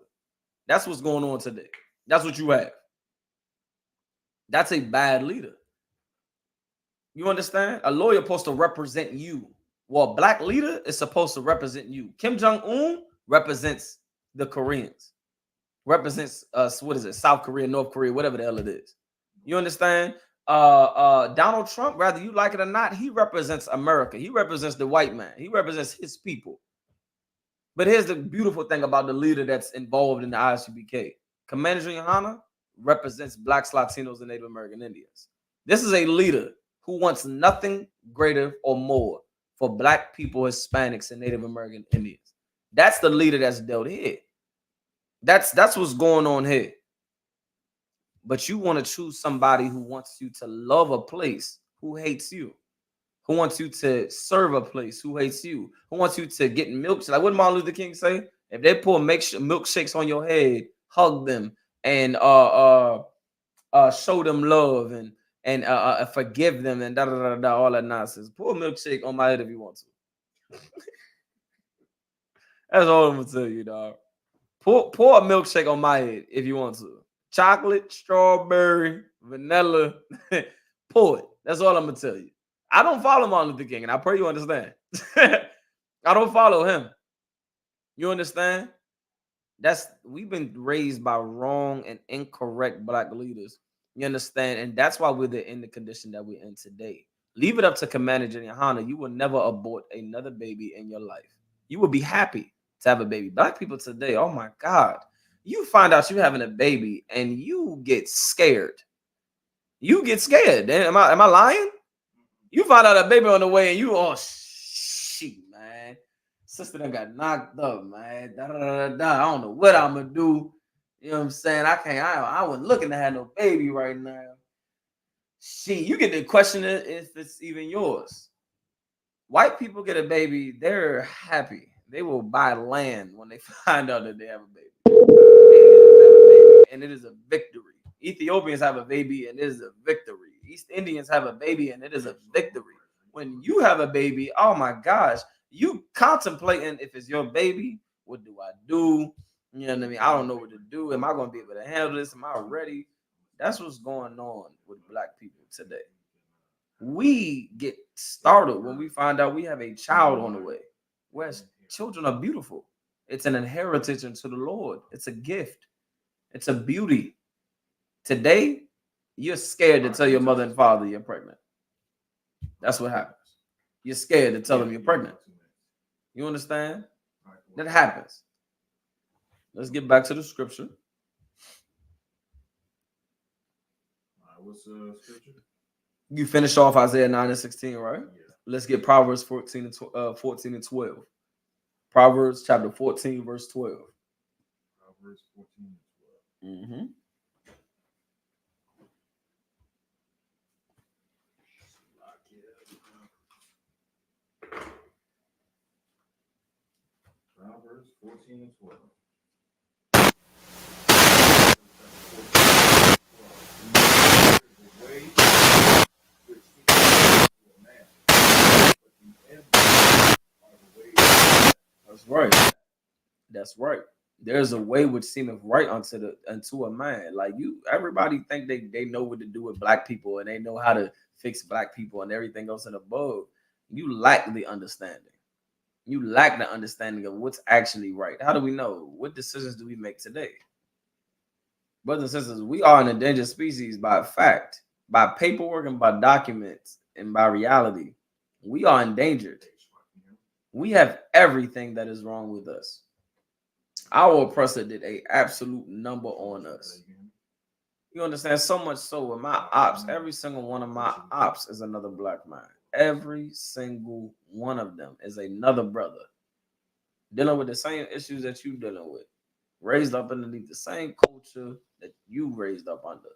S5: That's what's going on today. That's what you have. That's a bad leader. You understand? A lawyer is supposed to represent you. Well, a black leader is supposed to represent you. Kim Jong-un represents the Koreans. Represents what is it? South Korea, North Korea, whatever the hell it is. You understand? Donald Trump, whether you like it or not, he represents America. He represents the white man. He represents his people. But here's the beautiful thing about the leader that's involved in the I.S.U.P.K. Commander Yahanna represents blacks, Latinos, and Native American Indians. This is a leader who wants nothing greater or more for black people, Hispanics, and Native American Indians. That's the leader that's dealt here. That's what's going on here. But you want to choose somebody who wants you to love a place who hates you, who wants you to serve a place who hates you, who wants you to get milk. Like what did Martin Luther King say? If they pour milkshakes on your head, hug them and show them love and forgive them and all that nonsense. Pour a milkshake on my head if you want to. That's all I'm gonna tell you, dog. Pour a milkshake on my head if you want to. Chocolate, strawberry, vanilla. Pour it. That's all I'm gonna tell you. I don't follow Martin Luther King, and I pray you understand. I don't follow him. You understand? We've been raised by wrong and incorrect black leaders. You understand? And that's why we're in the condition that we're in today. Leave it up to Commander and Yahanna. You will never abort another baby in your life. You will be happy to have a baby. Black people today, oh my God. You find out you're having a baby and you get scared. You get scared. Am I lying? You find out a baby on the way and you, oh shit, man. Sister done got knocked up, man. I don't know what I'm gonna do. You know what I'm saying? I wasn't looking to have no baby right now. Shit, you get to question it if it's even yours. White people get a baby, they're happy. They will buy land when they find out that they have a baby. And it is a victory. Ethiopians have a baby and it is a victory. East Indians have a baby and it is a victory. When you have a baby, oh my gosh, you contemplating if it's your baby, what do I do? You know what I mean? I don't know what to do. Am I going to be able to handle this? Am I ready? That's what's going on with black people today. We get startled when we find out we have a child on the way. Whereas children are beautiful. It's an inheritance into the Lord. It's a gift. It's a beauty. Today, you're scared to tell your mother and father you're pregnant. That's what happens. You're scared to tell them you're pregnant. You understand? That happens. Let's get back to the scripture.
S6: What's the scripture?
S5: You finish off Isaiah 9 and 16, right? Yeah. Let's get Proverbs 14 and 12. Proverbs chapter 14, verse 12.
S6: Proverbs 14 and 12.
S5: Mm-hmm.
S6: Proverbs 14 and 12.
S5: That's right. That's right. There's a way which seemeth right unto a man. Like everybody think they know what to do with black people and they know how to fix black people and everything else and above. You lack the understanding. You lack the understanding of what's actually right. How do we know? What decisions do we make today? Brothers and sisters, we are an endangered species by fact, by paperwork and by documents and by reality. We are endangered. We have everything that is wrong with us. Our oppressor did an absolute number on us. You understand? So much so with my ops, every single one of my ops is another black man. Every single one of them is another brother dealing with the same issues that you dealing with, raised up underneath the same culture that you raised up under.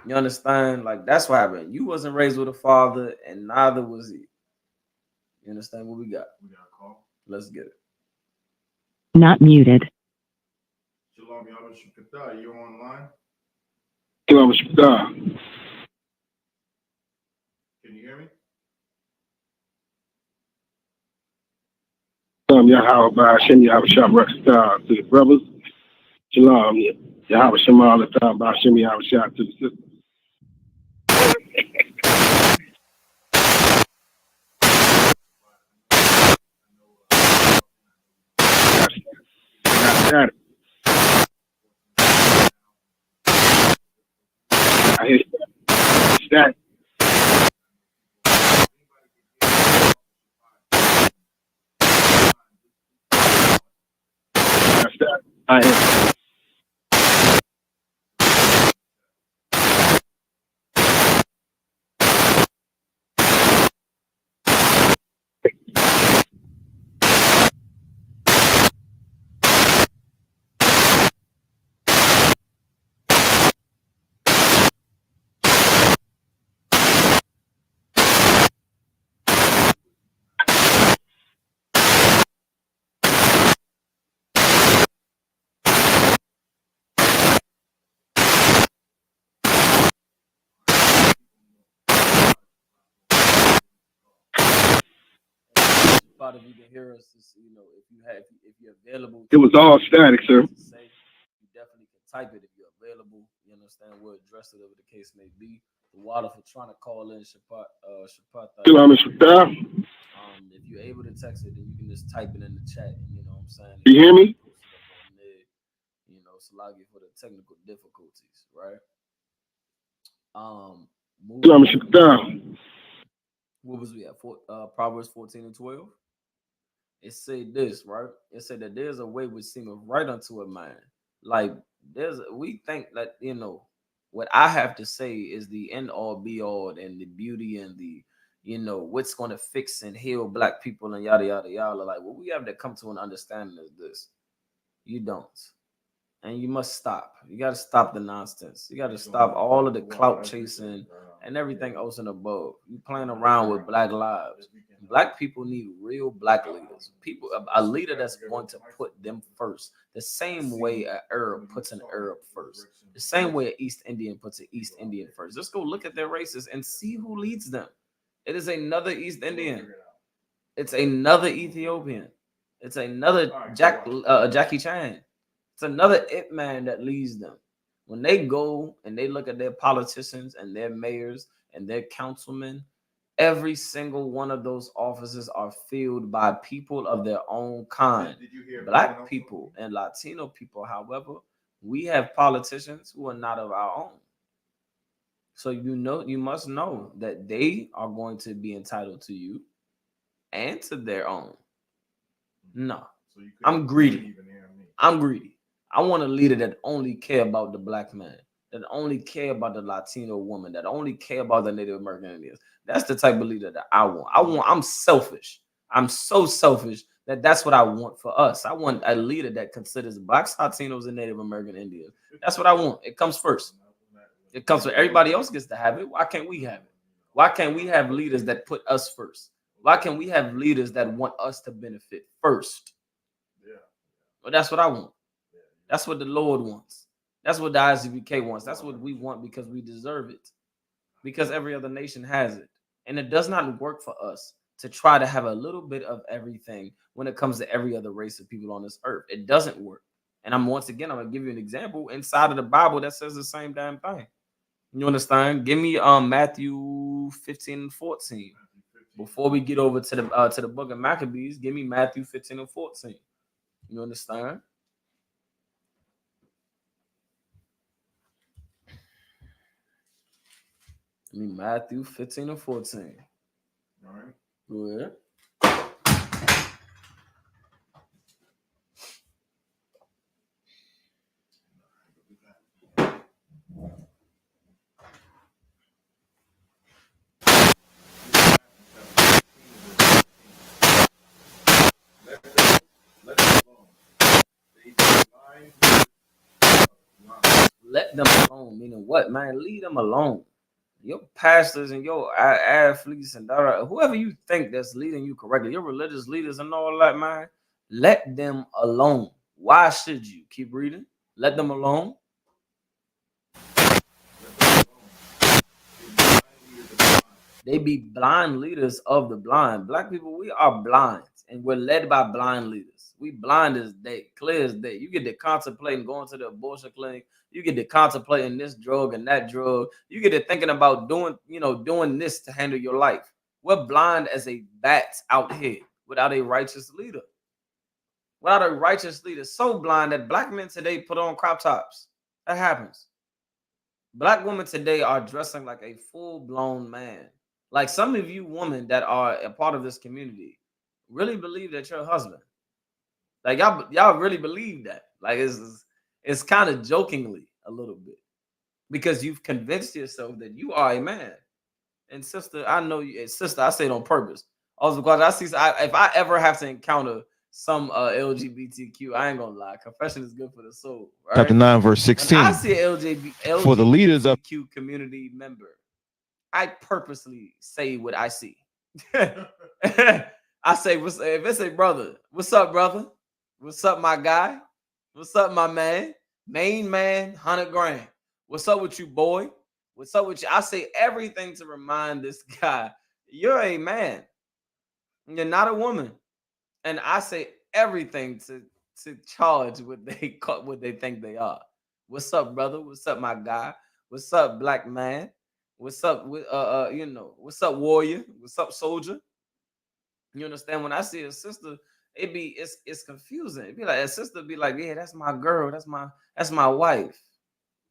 S5: You understand? Like that's what happened. You wasn't raised with a father, and neither was he. You understand what we got?
S6: We got a call.
S5: Let's get it.
S7: Not muted.
S6: Shalom, I.S.U.P.K. You online?
S8: I.S.U.P.K.
S6: Can you hear me?
S8: Yahanna by Hashem, Yahanna Shah Rakatah to the brothers. Shalom, Yahanna Shema all the time by Hashem, Yahanna Shah to the sisters. Got it. I hear that. That's that. I hear.
S5: Shabbat, if you can hear us, just, you know, if you're available.
S8: It was all static, sir.
S5: To say, you definitely can type it if you're available. You understand? We'll address it, whatever the case may be. The water for trying to call in Shabbat. If you're able to text it, then you can just type it in the chat. You know what I'm saying?
S8: You hear me?
S5: You know, Salagi for the technical difficulties, right? What was we at? Proverbs 14 and 12. It said this, right? It said that there's a way which seemeth right unto a man. Like we think that, you know, what I have to say is the end all be all, and the beauty and the, you know, what's going to fix and heal black people and yada yada yada. Like, what we have to come to an understanding is this: you don't. And you must stop. You got to stop the nonsense. You got to stop all of the clout chasing and everything else and above. You playing around with black lives. Black people need real black leaders. People, a leader that's going to put them first. The same way an Arab puts an Arab first. The same way an East Indian puts an East Indian first. Let's go look at their races and see who leads them. It is another East Indian. It's another Ethiopian. It's another Jackie Chan. It's another Ip Man that leads them. When they go and they look at their politicians and their mayors and their councilmen, every single one of those offices are filled by people of their own kind. Black people and Latino people, however, we have politicians who are not of our own. So you must know that they are going to be entitled to you and to their own. No, I'm greedy. I'm greedy. I want a leader that only care about the black man, that only care about the Latino woman, that only care about the Native American Indians. That's the type of leader that I want. I'm selfish. I'm so selfish that's what I want for us. I want a leader that considers blacks, Latinos, and Native American Indians. That's what I want. It comes first. It comes first. Everybody else gets to have it. Why can't we have it? Why can't we have leaders that put us first? Why can't we have leaders that want us to benefit first? Yeah. Well, that's what I want. That's what the Lord wants. That's what the I.S.U.P.K wants. That's what we want because we deserve it. Because every other nation has it. And it does not work for us to try to have a little bit of everything when it comes to every other race of people on this earth. It doesn't work. And I'm going to give you an example inside of the Bible that says the same damn thing. You understand? Give me Matthew 15 and 14. Before we get over to the book of Maccabees, give me Matthew 15 and 14. You understand? Give me Matthew 15 and 14. All right. Go ahead. Let them alone. Meaning what, man? Leave them alone. Your pastors and your athletes and whoever you think that's leading you correctly, your religious leaders and all that, man, let them alone. Why should you? Keep reading. Let them alone. They be blind leaders of the blind. Black people, we are blind, and we're led by blind leaders. We blind as day, clear as day. You get to contemplating going to the abortion clinic. You get to contemplating this drug and that drug. You get to thinking about doing this to handle your life. We're blind as a bat out here without a righteous leader. Without a righteous leader, so blind that black men today put on crop tops. That happens. Black women today are dressing like a full-blown man. Like some of you women that are a part of this community really believe that you're a husband. Like y'all really believe that. Like it's kind of jokingly a little bit because you've convinced yourself that you are a man. And sister, I know you. Sister, I say it on purpose. Also because if I ever have to encounter some LGBTQ, I ain't gonna lie. Confession is good for the soul. Right?
S6: Chapter 9, verse 16.
S5: When I see LGBTQ
S6: for the leaders of
S5: community member, I purposely say what I see. I say, if it's a brother, what's up, brother? What's up, my guy? What's up, my man? Main man, 100 grand. What's up with you, boy? What's up with you? I say everything to remind this guy, you're a man. You're not a woman. And I say everything to charge what they think they are. What's up, brother? What's up, my guy? What's up, black man? What's up with what's up, warrior? What's up, soldier? You understand? When I see a sister, it's confusing. It be like a sister be like, yeah, that's my girl, that's my wife.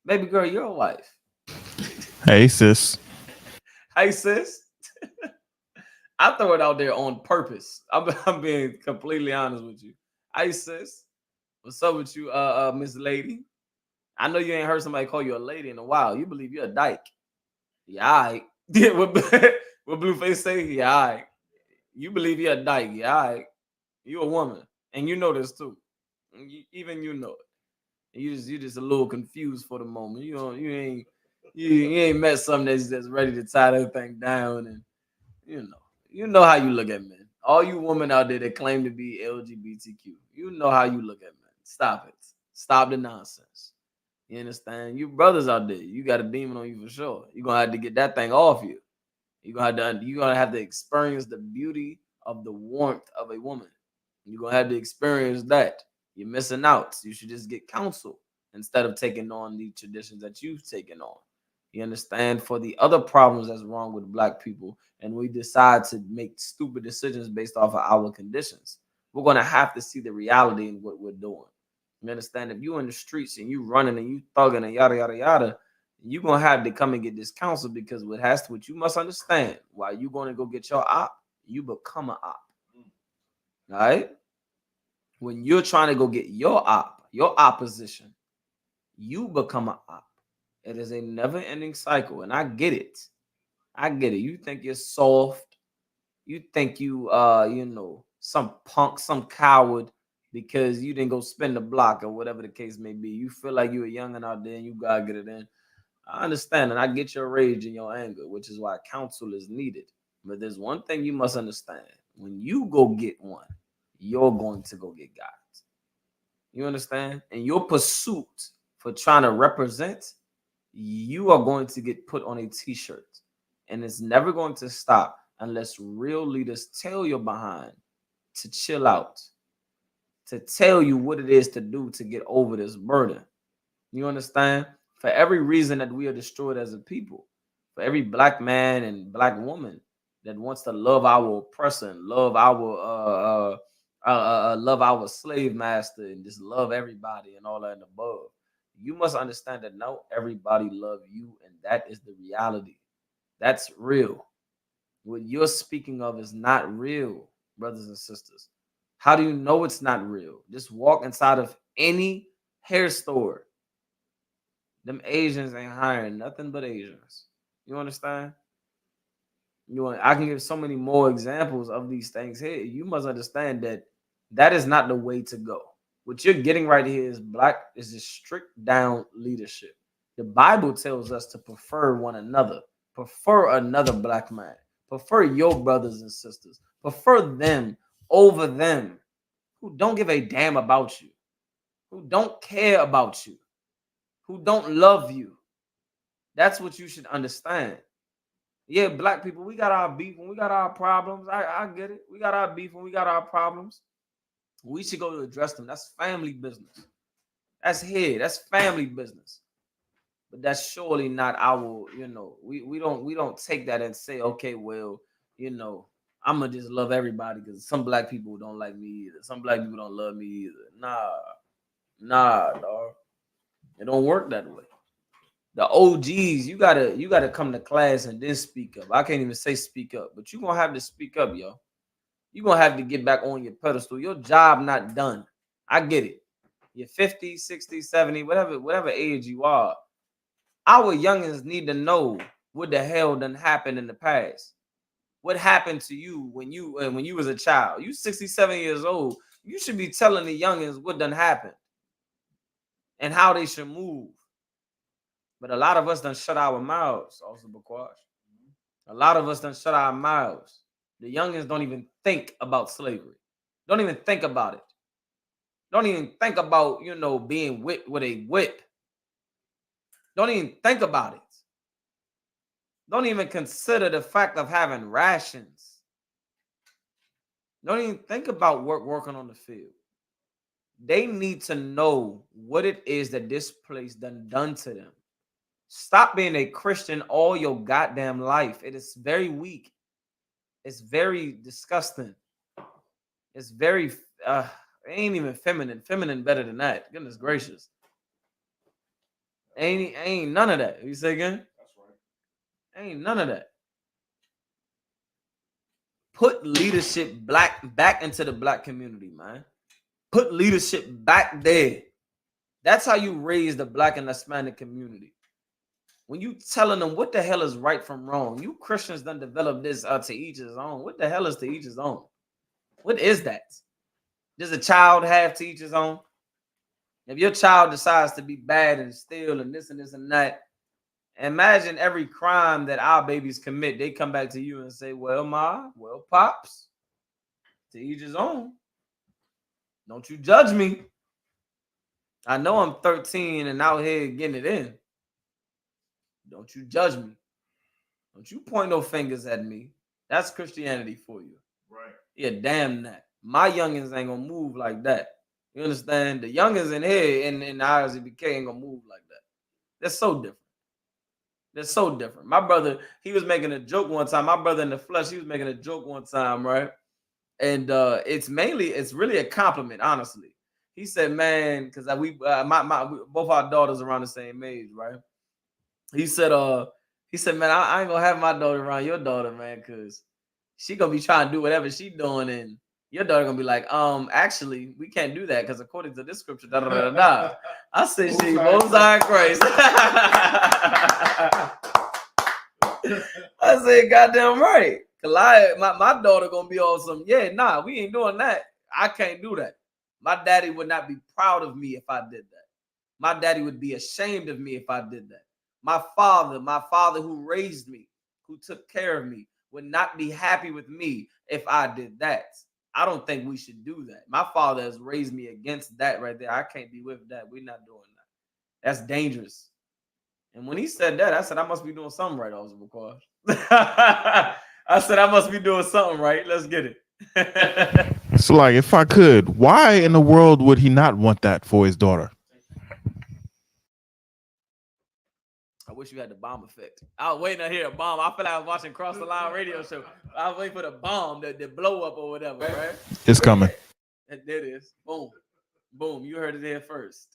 S5: Baby girl, your wife.
S6: Hey, sis.
S5: Hey, sis. I throw it out there on purpose. I'm being completely honest with you. Hey, sis. What's up with you, Miss Lady? I know you ain't heard somebody call you a lady in a while. You believe you're a dyke. Yeah, all right. Yeah, what Blueface say? Yeah, all right. You believe you're a dyke. Yeah, all right. You a woman. And you know this too. Even you know it. You just a little confused for the moment. You ain't met something that's ready to tie that thing down, and you know how you look at men. All you women out there that claim to be LGBTQ, you know how you look at men. Stop it. Stop the nonsense. You understand? You brothers out there, you got a demon on you for sure. You're gonna have to get that thing off you. You're gonna have to experience the beauty of the warmth of a woman. You're gonna have to experience that. You're missing out. You should just get counsel instead of taking on the traditions that you've taken on. You understand? For the other problems that's wrong with black people, and we decide to make stupid decisions based off of our conditions, we're gonna have to see the reality in what we're doing. You understand? If you in the streets and you running and you thugging and yada yada yada, you're gonna have to come and get this counsel, because what you must understand, while you gonna go get your op, you become an op. All right? When you're trying to go get your op, your opposition, you become an op. It is a never-ending cycle, and I get it. I get it. You think you're soft. You think some punk, some coward, because you didn't go spin the block or whatever the case may be. You feel like you're a youngin' out there and you gotta get it in. I understand, and I get your rage and your anger, which is why counsel is needed. But there's one thing you must understand. When you go get one, you're going to go get God. You understand? In your pursuit for trying to represent, you are going to get put on a t-shirt. And it's never going to stop unless real leaders tell your behind to chill out, to tell you what it is to do to get over this burden. You understand? For every reason that we are destroyed as a people, for every black man and black woman that wants to love our oppressor and love our slave master and just love everybody and all that and above, you must understand that not everybody love you, and that is the reality. That's real. What you're speaking of is not real, brothers and sisters. How do you know it's not real? Just walk inside of any hair store. Them Asians ain't hiring nothing but Asians. You understand? I can give so many more examples of these things here. You must understand that that is not the way to go. What you're getting right here is a strict down leadership. The Bible tells us to prefer one another, prefer another black man, prefer your brothers and sisters, prefer them over them who don't give a damn about you, who don't care about you, who don't love you. That's what you should understand. Yeah, black people, we got our beef and we got our problems. I get it. We got our beef and we got our problems. We should go to address them. That's family business. That's here. That's family business. But that's surely not our, we don't take that and say, okay, well, I'm gonna just love everybody because some black people don't like me either. Some black people don't love me either. Nah, dog. It don't work that way. The OGs, you gotta come to class and then speak up. I can't even say speak up, but you're gonna have to speak up, yo. You're gonna have to get back on your pedestal. Your job not done. I get it. You're 50, 60, 70, whatever age you are. Our youngins need to know what the hell done happened in the past. What happened to you when you was a child? You 67 years old. You should be telling the youngins what done happened and how they should move. But a lot of us done shut our mouths, also Bakwash. A lot of us done shut our mouths. The youngins don't even think about slavery. Don't even think about it. Don't even think about, being whipped with a whip. Don't even think about it. Don't even consider the fact of having rations. Don't even think about working on the field. They need to know what it is that this place done to them. Stop being a Christian all your goddamn life. It is very weak. It's very disgusting. It's very ain't even feminine. Feminine better than that. Goodness gracious. Ain't none of that. You say again? That's right. Ain't none of that. Put leadership back into the black community, man. Put leadership back there. That's how you raise the black and Hispanic community. When you telling them what the hell is right from wrong, you Christians done develop this to each his own. What the hell is to each his own? What is that? Does a child have to each his own? If your child decides to be bad and steal and this and that, imagine every crime that our babies commit. They come back to you and say, well, Ma, well, Pops, to each his own. Don't you judge me. I know I'm 13 and out here getting it in. Don't you judge me. Don't you point no fingers at me. That's Christianity for you. Right. Yeah, damn that. My youngins ain't gonna move like that. You understand? The youngins in here in the I.S.U.P.K ain't gonna move like that. That's so different. That's so different. My brother, he was making a joke one time. My brother in the flesh, he was making a joke one time, right? And it's really a compliment, honestly. He said, man, because both our daughters around the same age, right? He said, man, I ain't gonna have my daughter around your daughter, man, because she gonna be trying to do whatever she doing, and your daughter gonna be like, actually, we can't do that because according to this scripture, da da da da. I said, she most high Christ. I said, goddamn right. Cause my daughter gonna be awesome. Yeah, nah, we ain't doing that. I can't do that. My daddy would not be proud of me if I did that. My daddy would be ashamed of me if I did that. My father who raised me, who took care of me, would not be happy with me if I did that. I don't think we should do that. My father has raised me against that right there. I can't be with that. We're not doing that. That's dangerous. And when he said that, I said, I must be doing something right, Officer McCoy. I said, I must be doing something right. Let's get it.
S6: So, like, if I could, why in the world would he not want that for his daughter?
S5: I wish you had the bomb effect. I was waiting to hear a bomb. I feel like I was watching Cross the Line radio show. I was waiting for the bomb, the blow up or whatever, right?
S6: It's coming.
S5: There it is. Boom. Boom. You heard it here first.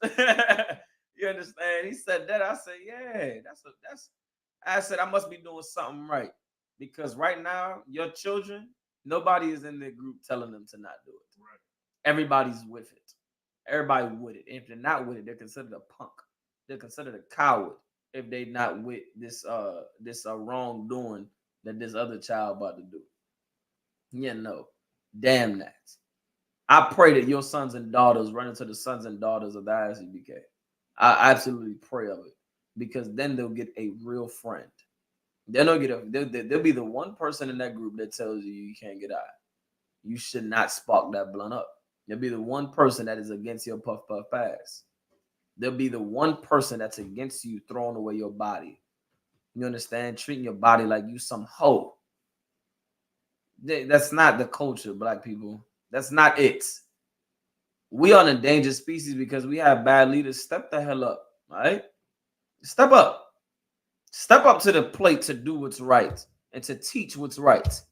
S5: You understand? He said that. I said, yeah, I said, I must be doing something right. Because right now, your children, nobody is in their group telling them to not do it. Right. Everybody's with it. Everybody with it. If they're not with it, they're considered a punk. They're considered a coward if they're not with this wrongdoing that this other child about to do. Yeah, no. Damn that. I pray that your sons and daughters run into the sons and daughters of the I.S.U.P.K. I absolutely pray of it, because then they'll get a real friend. Then they'll be the one person in that group that tells you can't get high. You should not spark that blunt up. They'll be the one person that is against your puff puff pass. They'll be the one person that's against you throwing away your body. You understand? Treating your body like you some hoe. That's not the culture, black people. That's not it. We are an endangered species because we have bad leaders. Step the hell up, all right? Step up. Step up to the plate to do what's right and to teach what's right.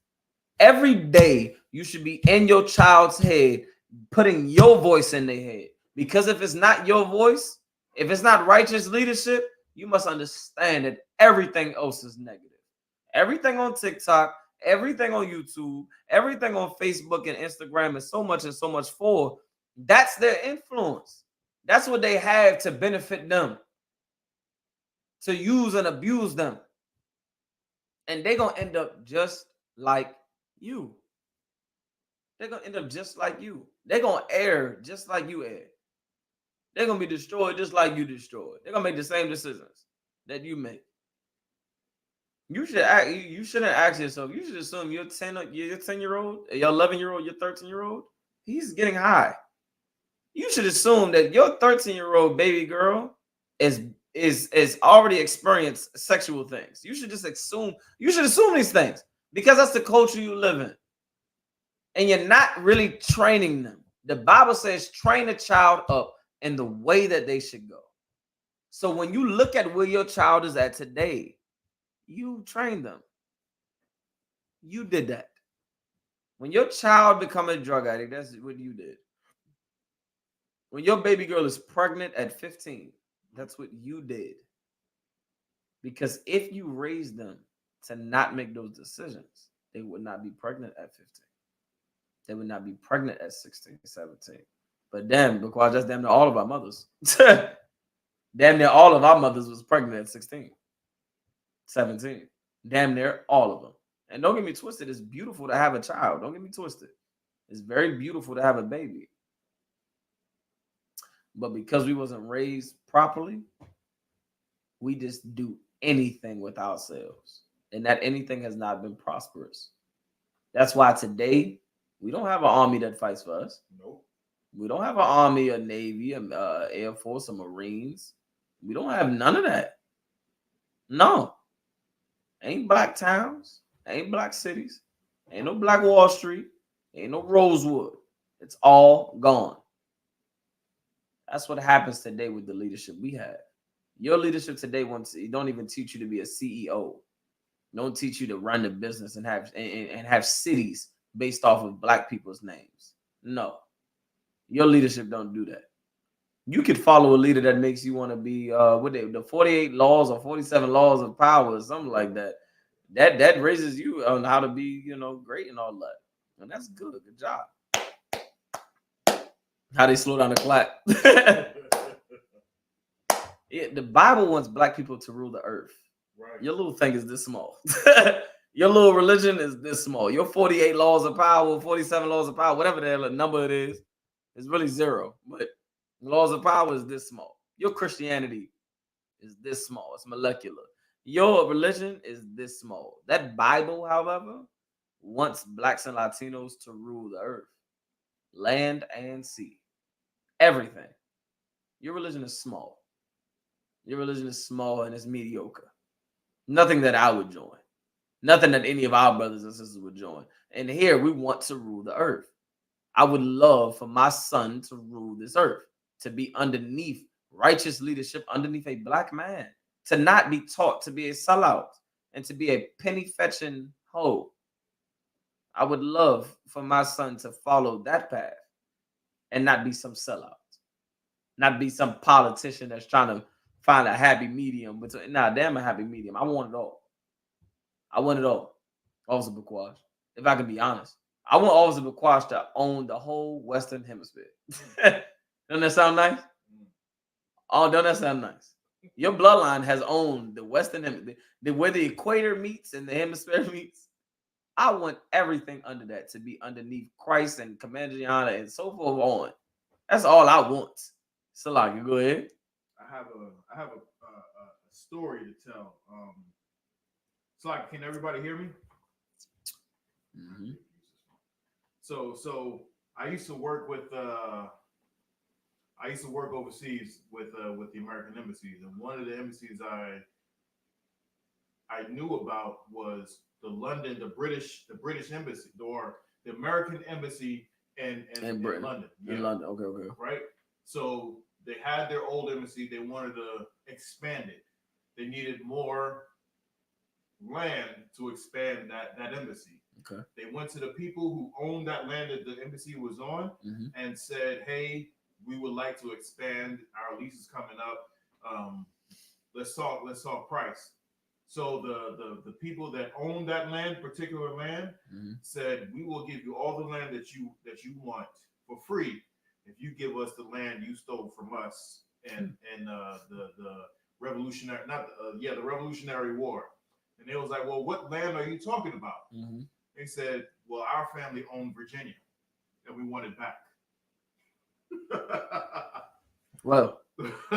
S5: Every day, you should be in your child's head, putting your voice in their head. Because if it's not your voice, if it's not righteous leadership, you must understand that everything else is negative. Everything on TikTok, everything on YouTube, everything on Facebook and Instagram is so much for. That's their influence. That's what they have to benefit them, to use and abuse them. And they're going to end up just like you. They're going to end up just like you. They're going to err just like you err. They're going to be destroyed just like you destroyed. They're going to make the same decisions that you make. You shouldn't ask yourself. You should assume your 10-year-old, your 11-year-old, your 13-year-old, he's getting high. You should assume that your 13-year-old baby girl is already experienced sexual things. You should just assume. You should assume these things because that's the culture you live in. and you're not really training them. The Bible says train a child up in the way that they should go. So when you look at where your child is at today, you trained them. You did that. When your child become a drug addict, that's what you did. When your baby girl is pregnant at 15, that's what you did. Because if you raise them to not make those decisions, they would not be pregnant at 15. They would not be pregnant at 16, 17. But damn, because that's damn near all of our mothers. Damn near all of our mothers was pregnant at 16, 17. Damn near all of them. And don't get me twisted, it's beautiful to have a child. Don't get me twisted. It's very beautiful to have a baby. But because we wasn't raised properly, we just do anything with ourselves. And that anything has not been prosperous. That's why today, we don't have an army that fights for us. Nope. We don't have an army, a navy, a Air Force, or Marines. We don't have none of that. No. Ain't black towns. Ain't black cities. Ain't no black Wall Street. Ain't no Rosewood. It's all gone. That's what happens today with the leadership we have. Your leadership today don't even teach you to be a CEO. Don't teach you to run the business and have cities based off of black people's names. No. Your leadership don't do that. You could follow a leader that makes you want to be the 48 laws or 47 laws of power or something like that. That raises you on how to be, great and all that. And that's good. Good job. How they slow down the clap. Yeah, the Bible wants black people to rule the earth. Right. Your little thing is this small. Your little religion is this small. Your 48 laws of power, 47 laws of power, whatever the number it is really zero. But laws of power is this small. Your Christianity is this small. It's molecular. Your religion is this small. That Bible, however, wants blacks and Latinos to rule the earth, land and sea, everything. Your religion is small. Your religion is small and it's mediocre. Nothing that I would join. Nothing that any of our brothers and sisters would join. And here we want to rule the earth. I would love for my son to rule this earth, to be underneath righteous leadership, underneath a black man, to not be taught to be a sellout and to be a penny-fetching hoe. I would love for my son to follow that path and not be some sellout, not be some politician that's trying to find a happy medium. But damn a happy medium. I want it all. I want it all. Officer Bakwash, if I can be honest. I want Officer Bakwash to own the whole Western Hemisphere. Doesn't that sound nice? Oh, don't that sound nice? Your bloodline has owned the Western Hemisphere, where the equator meets and the hemisphere meets. I want everything under that to be underneath Christ and Commander Yahanna and so forth on. That's all I want. Salaki, go ahead.
S6: I have a story to tell. Salaki, can everybody hear me?
S5: Mm-hmm.
S6: So I used to work with overseas with the American embassies, and one of the embassies I knew about was the British embassy, or the American embassy in London.
S5: In London, okay.
S6: Right. So they had their old embassy. They wanted to expand it. They needed more land to expand that embassy.
S5: Okay.
S6: They went to the people who owned that land that the embassy was on,
S5: mm-hmm.
S6: and said, "Hey, we would like to expand. Our lease is coming up. Let's talk price." So the people that own that particular land,
S5: mm-hmm.
S6: said, "We will give you all the land that you want for free if you give us the land you stole from us and the Revolutionary the Revolutionary War." And they was like, "Well, what land are you talking about?"
S5: Mm-hmm.
S6: They said, "Well, our family owned Virginia, and we want it back."
S5: Well. It's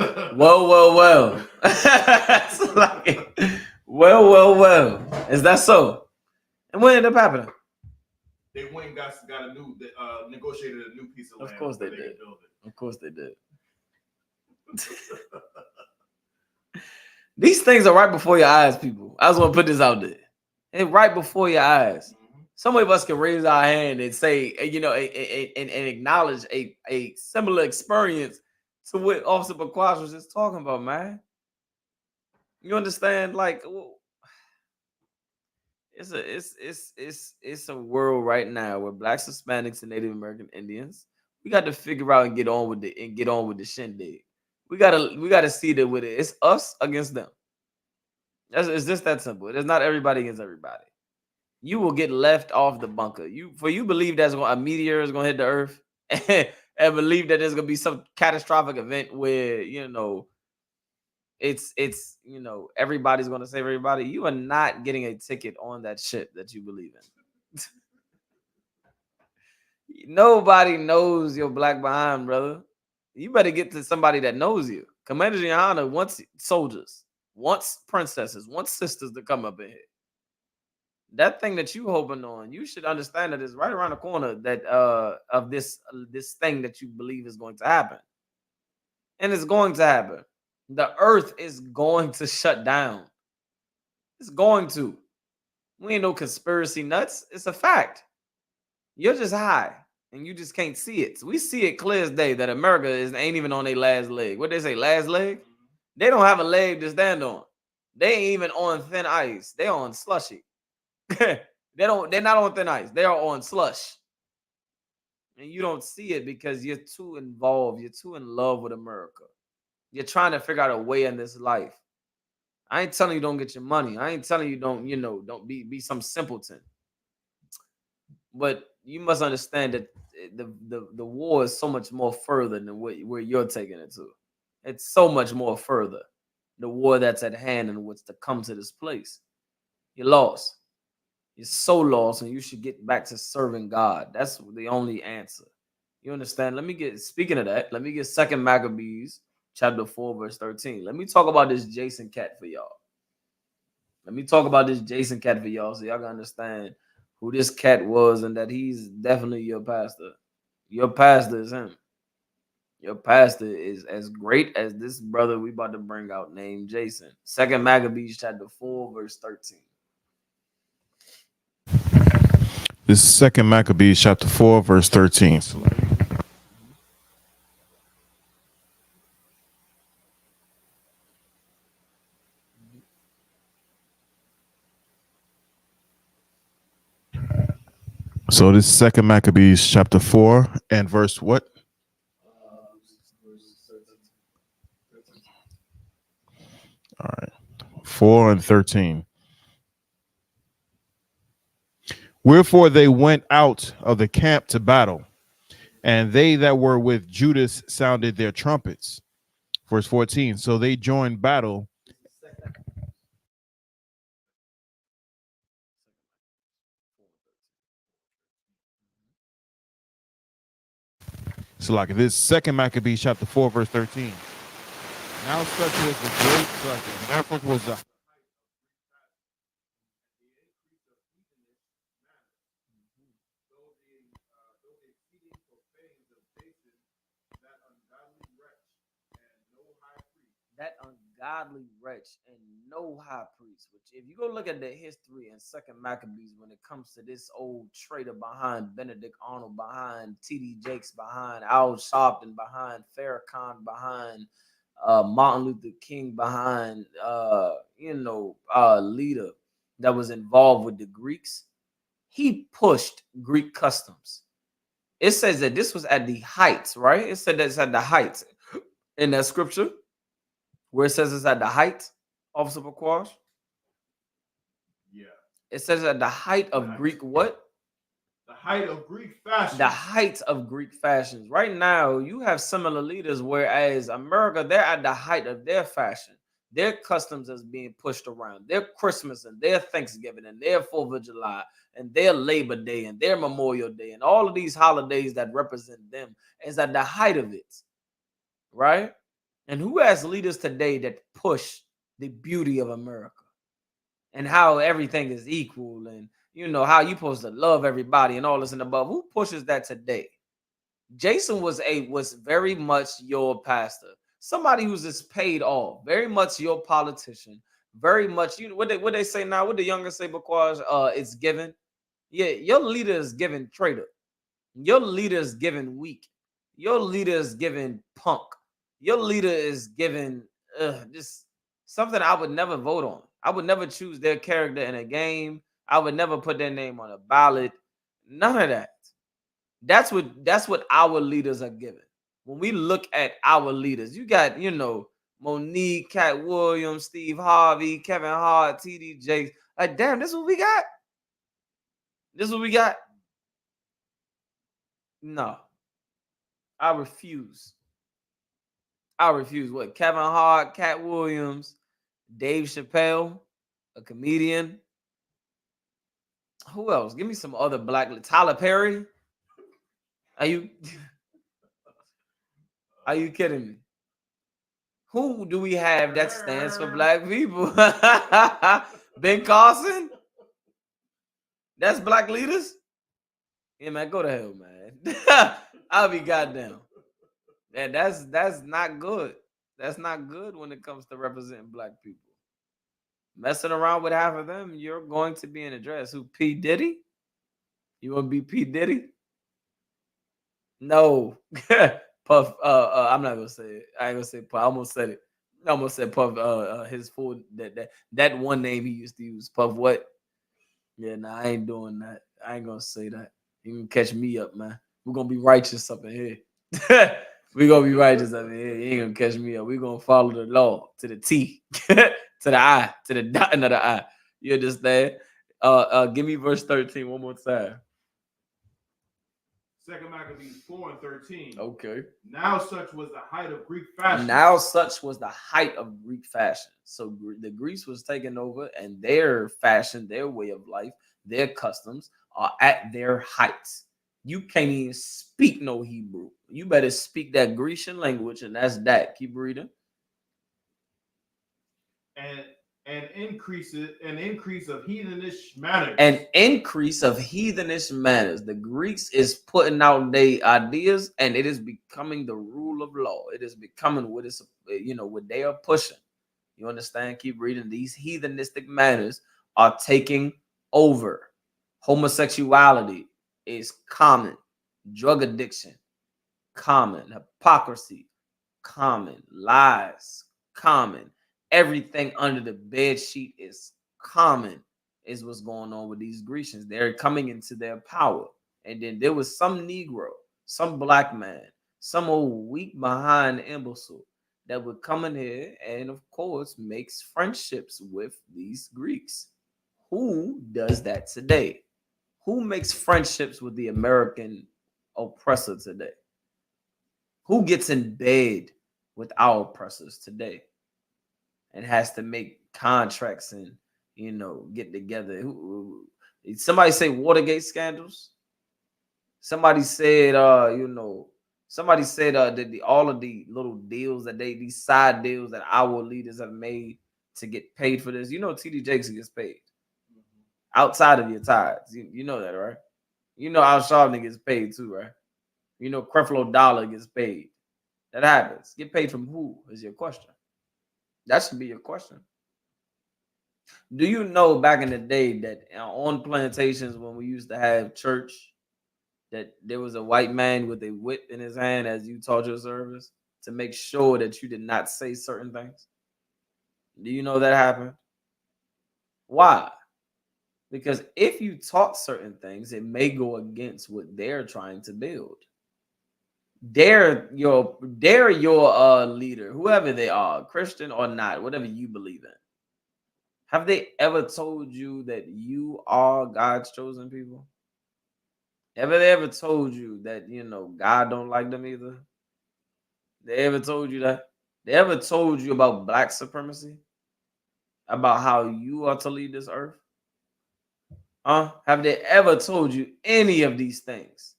S5: like, well. Is that so? And what ended up happening?
S6: They went and got a new, negotiated a new piece of land.
S5: Of course they did.
S6: Build it.
S5: Of course they did. These things are right before your eyes, people. I just want to put this out there. And right before your eyes.
S6: Mm-hmm.
S5: some of us can raise our hand and say, you know, and acknowledge a similar experience to what Officer Bakwash was just talking about, man. You understand? Like, it's a world right now where Blacks, Hispanics, and Native American Indians, we got to figure out and get on with the shindig. We gotta see that with it. It's us against them. It's just that simple. It's not everybody against everybody. You will get left off the bunker. You believe that's a meteor is gonna hit the earth and believe that there's gonna be some catastrophic event where it's everybody's gonna save everybody. You are not getting a ticket on that shit that you believe in. Nobody knows your black behind, brother. You better get to somebody that knows you. Commander Yahanna wants soldiers, wants princesses, wants sisters to come up in here. That thing that you hoping on, you should understand that it's right around the corner that of this thing that you believe is going to happen. And it's going to happen. The earth is going to shut down. It's going to. We ain't no conspiracy nuts. It's a fact. You're just high and you just can't see it. So we see it clear as day that America ain't even on their last leg. What they say, last leg? They don't have a leg to stand on. They ain't even on thin ice. They on slushy. They're not on thin ice. They are on slush. And you don't see it because you're too involved. You're too in love with America. You're trying to figure out a way in this life. I ain't telling you don't get your money. I ain't telling you don't be some simpleton. But you must understand that the war is so much more further than where you're taking it to. It's so much more further. The war that's at hand and what's to come to this place. You're lost. You're so lost, and you should get back to serving God. That's the only answer. You understand? Speaking of that, let me get 2 Maccabees, chapter 4, verse 13. Let me talk about this Jason cat for y'all. So y'all can understand who this cat was and that he's definitely your pastor. Your pastor is him. Your pastor is as great as this brother we about to bring out named Jason. 2 Maccabees, chapter 4, verse 13.
S6: This is 2 Maccabees chapter 4, verse 13. So this is 2 Maccabees chapter 4 and verse what? All right. 4 and 13. Wherefore they went out of the camp to battle, and they that were with Judas sounded their trumpets. Verse 14. So they joined battle. So like this 2 Maccabees chapter 4, verse 13. Now such was the great therefore was the
S5: that ungodly wretch and no high priest. Which, if you go look at the history in 2 Maccabees, when it comes to this old traitor behind Benedict Arnold, behind T.D. Jakes, behind Al Sharpton, behind Farrakhan, behind Martin Luther King, behind leader that was involved with the Greeks, he pushed Greek customs. It says that this was at the heights, right? It said that it's at the heights in that scripture. Where it says it's at the height, Officer Bakwash?
S6: Yeah.
S5: It says at the height of Greek what?
S6: The height of Greek fashion.
S5: The height of Greek fashions. Right now, you have similar leaders, whereas America, they're at the height of their fashion. Their customs is being pushed around. Their Christmas and their Thanksgiving and their 4th of July and their Labor Day and their Memorial Day and all of these holidays that represent them is at the height of it. Right? And who has leaders today that push the beauty of America and how everything is equal and, how you're supposed to love everybody and all this and above? Who pushes that today? Jason was very much your pastor, somebody who's just paid off, very much your politician, very much, what they say now, what the youngest say, Bakwash, it's given. Yeah, your leader is giving traitor. Your leader is giving weak. Your leader is giving punk. Your leader is giving just something I would never vote on. I would never choose their character in a game. I would never put their name on a ballot. None of that. That's what our leaders are giving. When we look at our leaders, you got, Monique, Cat Williams, Steve Harvey, Kevin Hart, TD Jakes. Like, damn, this is what we got? This is what we got? No. I refuse. I refuse. What? Kevin Hart, Cat Williams, Dave Chappelle, a comedian. Who else? Give me some other black. Tyler Perry. Are you kidding me? Who do we have that stands for black people? Ben Carson? That's black leaders? Yeah, man, go to hell, man. I'll be goddamn. And that's not good. That's not good when it comes to representing black people. Messing around with half of them, you're going to be in a dress. Who, P. Diddy? You want to be P. Diddy? No. Puff, I'm not gonna say it. I ain't gonna say Puff. I almost said it. I almost said Puff, his full that one name he used to use. Puff what? Yeah, nah, I ain't doing that. I ain't gonna say that. You can catch me up, man. We're gonna be righteous up in here. We're gonna be righteous up in here. You ain't gonna catch me up. We're gonna follow the law to the T, to the I, to the dot of the I. You understand? Give me verse 13 one more time.
S6: 2 Maccabees 4:13.
S5: Okay.
S6: Now such was the height of Greek fashion.
S5: Now such was the height of Greek fashion. So the Greeks was taking over, and their fashion, their way of life, their customs are at their heights. You can't even speak no Hebrew. You better speak that Grecian language, and that's that. Keep reading.
S6: And an increase of heathenish manners.
S5: An increase of heathenish manners. The Greeks is putting out their ideas, and it is becoming the rule of law. It is becoming what is, what they are pushing. You understand? Keep reading. These heathenistic manners are taking over. Homosexuality is common. Drug addiction, common. Hypocrisy, common. Lies, common. Everything under the bed sheet is common, is what's going on with these Grecians. They're coming into their power. And then there was some Negro, some black man, some old weak behind imbecile that would come in here and, of course, makes friendships with these Greeks. Who does that today? Who makes friendships with the American oppressor today? Who gets in bed with our oppressors today and has to make contracts and, get together? Somebody say Watergate scandals. Somebody said, somebody said that all of the little deals these side deals that our leaders have made to get paid for this. TD Jakes gets paid outside of your tithes. You know that, right? Al-Sharpton gets paid too, right? Creflo Dollar gets paid. That happens. Get paid from who is your question? That should be your question. Do you know back in the day that on plantations when we used to have church, that there was a white man with a whip in his hand as you taught your service to make sure that you did not say certain things? Do you know that happened? Why? Because if you taught certain things, it may go against what they're trying to build. They're your leader, whoever they are, Christian or not, whatever you believe in. Have they ever told you that you are God's chosen people? Have they ever told you that, God don't like them either? They ever told you that? They ever told you about black supremacy? About how you are to lead this earth? Have they ever told you any of these things?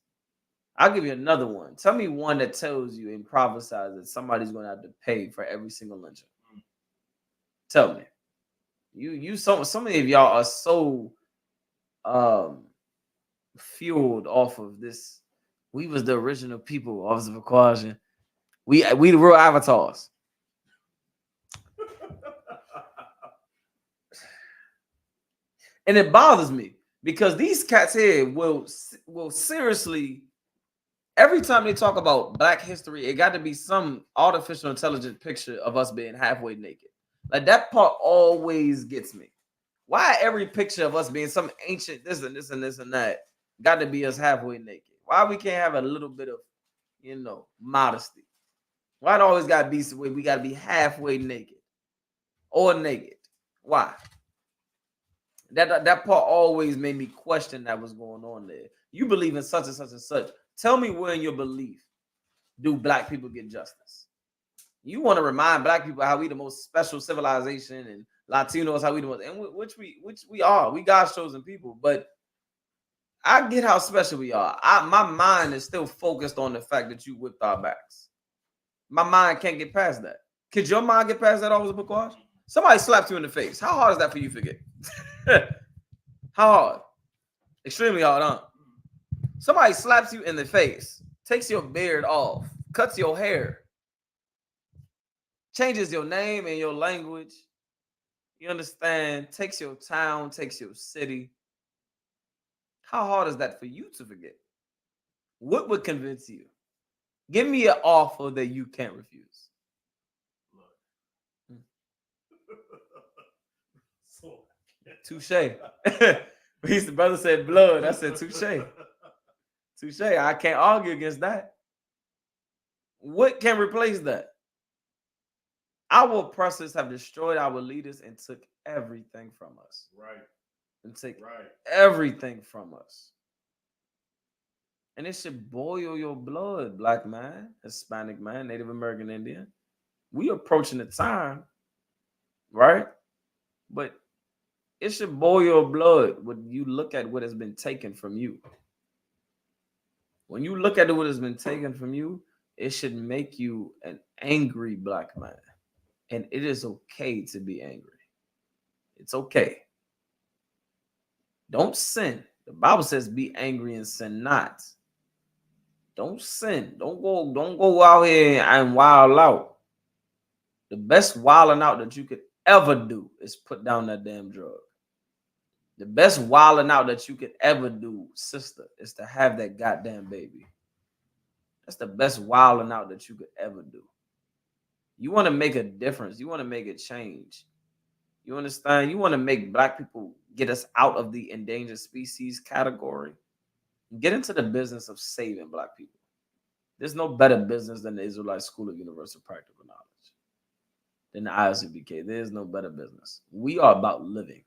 S5: I'll give you another one. Tell me one that tells you and prophesies that somebody's going to have to pay for every single lynching. Tell me. So many of y'all are so fueled off of this. We was the original people, Office of Equation. We the real avatars. And it bothers me Because these cats here will seriously, every time they talk about Black history, it got to be some artificial intelligent picture of us being halfway naked. Like that part always gets me. Why every picture of us being some ancient this and this and this and that got to be us halfway naked? Why we can't have a little bit of, modesty? Why it always got to be we got to be halfway naked or naked? Why? That part always made me question that was going on there. You believe in such and such and such. Tell me where in your belief do Black people get justice? You want to remind Black people how we the most special civilization and Latinos how we the most, and which we are. We God's chosen people, but I get how special we are. My mind is still focused on the fact that you whipped our backs. My mind can't get past that. Could your mind get past that, Officer Bukwash? Somebody slaps you in the face. How hard is that for you to forget? How hard? Extremely hard, huh? Somebody slaps you in the face, takes your beard off, cuts your hair, changes your name and your language. You understand? Takes your town, takes your city. How hard is that for you to forget? What would convince you? Give me an offer that you can't refuse. Touche. The brother said blood. I said touche. Touche. I can't argue against that. What can replace that? Our oppressors have destroyed our leaders and took everything from us.
S1: Right.
S5: And take everything from us. And it should boil your blood, Black man, Hispanic man, Native American Indian. We approaching the time, right? But it should boil your blood when you look at what has been taken from you. When you look at what has been taken from you, it should make you an angry Black man. And it is okay to be angry. It's okay. Don't sin. The Bible says be angry and sin not. Don't sin. Don't go out here and wild out. The best wilding out that you could ever do is put down that damn drug. The best wilding out that you could ever do, sister, is to have that goddamn baby. That's the best wilding out that you could ever do. You want to make a difference. You want to make a change. You understand? You want to make Black people, get us out of the endangered species category. Get into the business of saving Black people. There's no better business than the Israelite School of Universal Practical Knowledge, than the I.S.U.P.K. There is no better business. We are about living.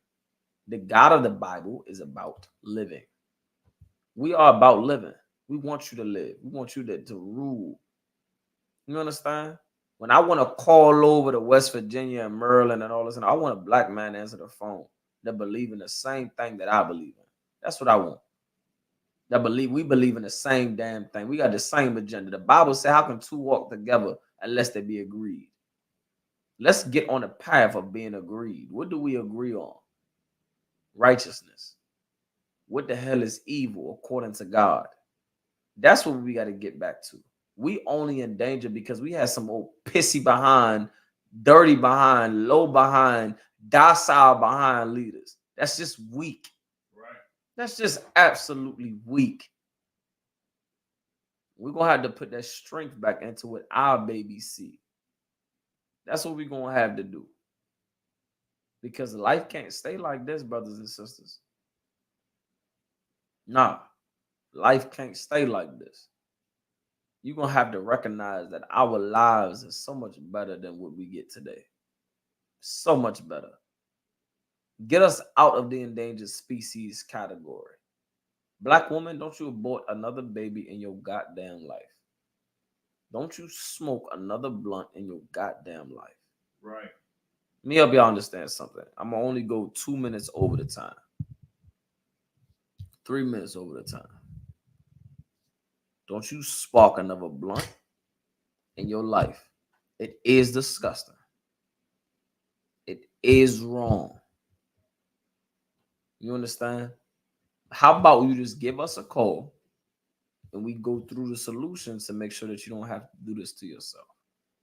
S5: The God of the Bible is about living. We are about living. We want you to live. We want you to rule. You understand? When I want to call over to West Virginia and Maryland and all this, and I want a Black man to answer the phone that believe in the same thing that I believe in. That's what I want. We believe in the same damn thing. We got the same agenda. The Bible says, how can two walk together unless they be agreed? Let's get on the path of being agreed. What do we agree on? Righteousness. What the hell is evil according to God? That's what we got to get back to. We only in danger because we had some old pissy behind, dirty behind, low behind, docile behind leaders. That's just weak.
S1: Right.
S5: That's just absolutely weak. We're going to have to put that strength back into what our babies see. That's what we're going to have to do. Because life can't stay like this, brothers and sisters. Nah, life can't stay like this. You're going to have to recognize that our lives are so much better than what we get today. So much better. Get us out of the endangered species category. Black woman, don't you abort another baby in your goddamn life. Don't you smoke another blunt in your goddamn life.
S1: Right.
S5: Let me help y'all understand something. I'm going to only go 2 minutes over the time. 3 minutes over the time. Don't you spark another blunt in your life. It is disgusting. It is wrong. You understand? How about you just give us a call and we go through the solutions to make sure that you don't have to do this to yourself.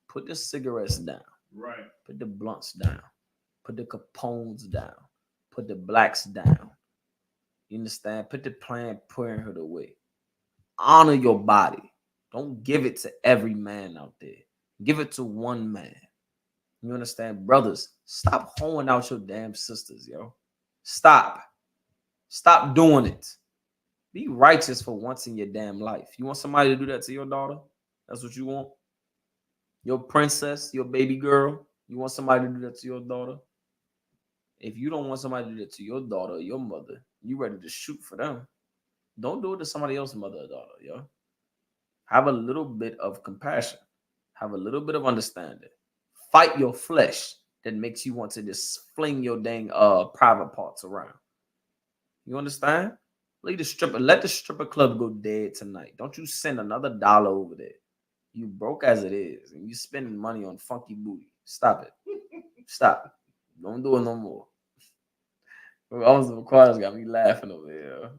S5: Put the cigarettes down.
S1: Right.
S5: Put the blunts down. Put the Capones down. Put the blacks down. You understand? Put the Planned Parenthood away. Honor your body. Don't give it to every man out there. Give it to one man. You understand? Brothers, stop hoeing out your damn sisters, yo. Stop. Stop doing it. Be righteous for once in your damn life. You want somebody to do that to your daughter? That's what you want? Your princess, your baby girl? You want somebody to do that to your daughter? If you don't want somebody to do that to your daughter or your mother, you ready to shoot for them. Don't do it to somebody else's mother or daughter, yo. Have a little bit of compassion. Have a little bit of understanding. Fight your flesh that makes you want to just fling your dang private parts around. You understand? Let the stripper club go dead tonight. Don't you send another $1 over there. You broke as it is, and you spending money on funky booty. Stop it. Stop it. Don't do it no more. All the choirs got me laughing over here.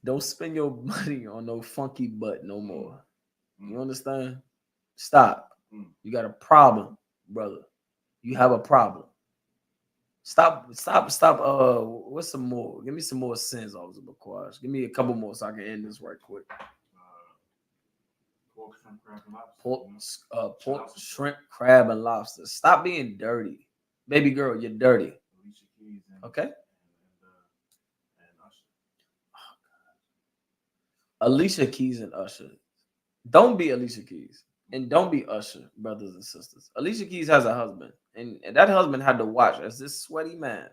S5: Don't spend your money on no funky butt no more. You understand? Stop. You got a problem, brother. You have a problem. Stop. What's some more? Give me some more sins, Officer McQuarrie. Give me a couple more so I can end this right quick.
S6: Pork, shrimp, crab, and lobster.
S5: Pork, shrimp, crab, and lobster. Stop being dirty. Baby girl, you're dirty. Okay? Alicia Keys and Usher. Don't be Alicia Keys. And don't be Usher, brothers and sisters. Alicia Keys has a husband. And that husband had to watch as this sweaty man.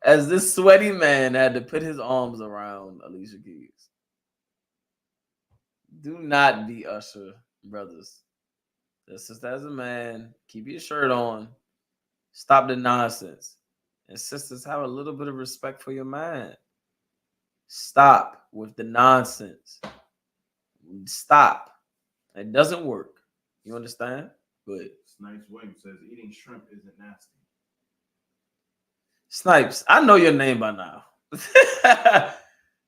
S5: As this sweaty man had to put his arms around Alicia Keys. Do not be Usher, brothers. Sister, as a man, keep your shirt on. Stop the nonsense. And sisters, have a little bit of respect for your man. Stop with the nonsense. Stop. It doesn't work. You understand? Good.
S6: Snipes Williams says eating shrimp isn't nasty.
S5: Snipes, I know your name by now.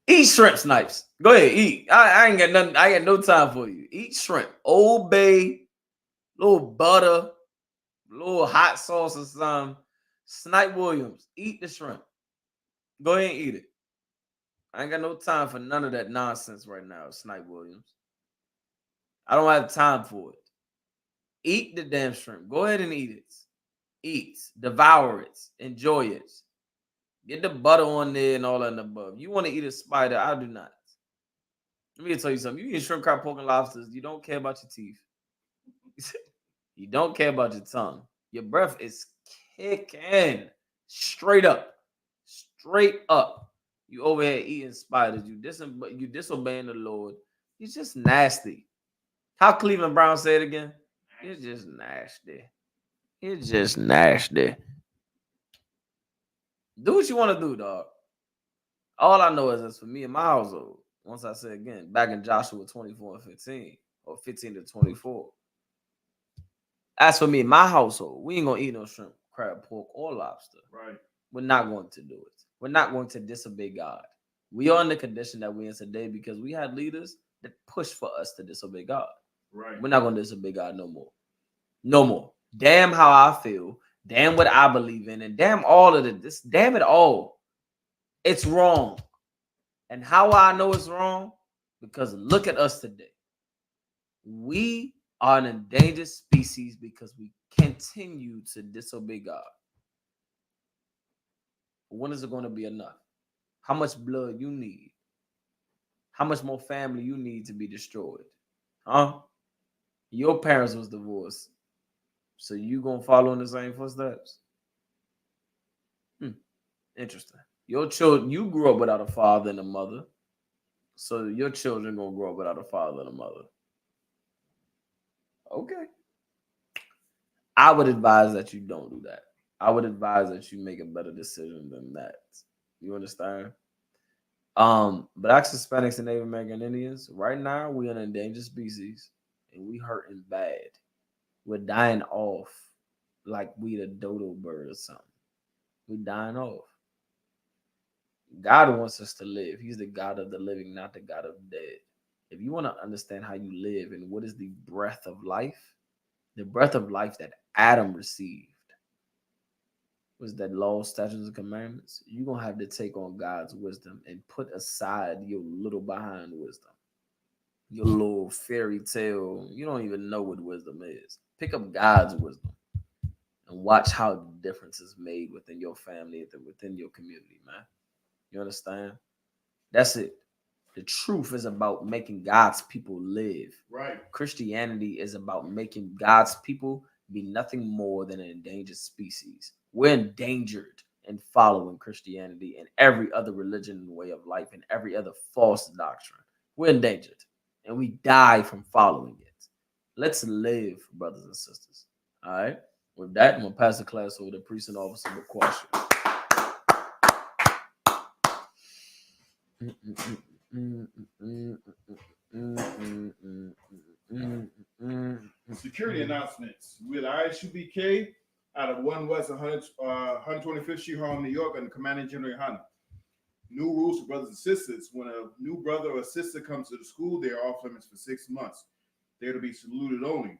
S5: Eat shrimp, Snipes. Go ahead, eat. I ain't got nothing. I got no time for you. Eat shrimp. Old Bay, little butter, little hot sauce or something. Snipe Williams, eat the shrimp. Go ahead and eat it. I ain't got no time for none of that nonsense right now, Snipe Williams. I don't have time for it. Eat the damn shrimp. Go ahead and eat it. Eat. Devour it. Enjoy it. Get the butter on there and all that and above. You want to eat a spider? I do not. Let me tell you something. You eat shrimp, crab, pork, and lobsters. You don't care about your teeth. You don't care about your tongue. Your breath is kicking straight up. Straight up. You over here eating spiders. You disobeying the Lord. You're just nasty. How Cleveland Brown say it again? You're just nasty. You're just nasty. Do what you want to do, dog. All I know is that's for me and my household. Once I say again, back in Joshua 24 and 15, or 15 to 24. As for me and my household, we ain't going to eat no shrimp, crab, pork, or lobster.
S6: Right.
S5: We're not going to do it. We're not going to disobey God. We are in the condition that we're in today because we had leaders that pushed for us to disobey God.
S6: Right.
S5: We're not going to disobey God no more. No more. Damn how I feel. Damn what I believe in. And damn all of this. Damn it all. It's wrong. And how I know it's wrong? Because look at us today. We are an endangered species because we continue to disobey God. When is it going to be enough? How much blood you need? How much more family you need to be destroyed? Huh? Your parents was divorced. So you going to follow in the same footsteps? Interesting. Your children, you grew up without a father and a mother. So your children going to grow up without a father and a mother. Okay. I would advise that you don't do that. I would advise that you make a better decision than that. You understand? Blacks, Hispanics, and Native American Indians, right now, we're an endangered species and we hurting bad. We're dying off like we the dodo bird or something. We're dying off. God wants us to live. He's the God of the living, not the God of the dead. If you want to understand how you live and what is the breath of life that Adam received was that law, statutes, and commandments, you're going to have to take on God's wisdom and put aside your little behind wisdom, your little fairy tale. You don't even know what wisdom is. Pick up God's wisdom and watch how the difference is made within your family, within your community, man. You understand? That's it. The truth is about making God's people live.
S6: Right.
S5: Christianity is about making God's people be nothing more than an endangered species. We're endangered in following Christianity and every other religion and way of life and every other false doctrine. We're endangered and we die from following it. Let's live, brothers and sisters. All right. With that, I'm going to pass the class over to Precinct Officer McQuasher.
S6: Security announcements with I.S.U.P.K out of 1 West 125th Street, Harlem, New York, and Commanding General Yahanna. New rules for brothers and sisters. When a new brother or sister comes to the school, they are off limits for 6 months. They're to be saluted only.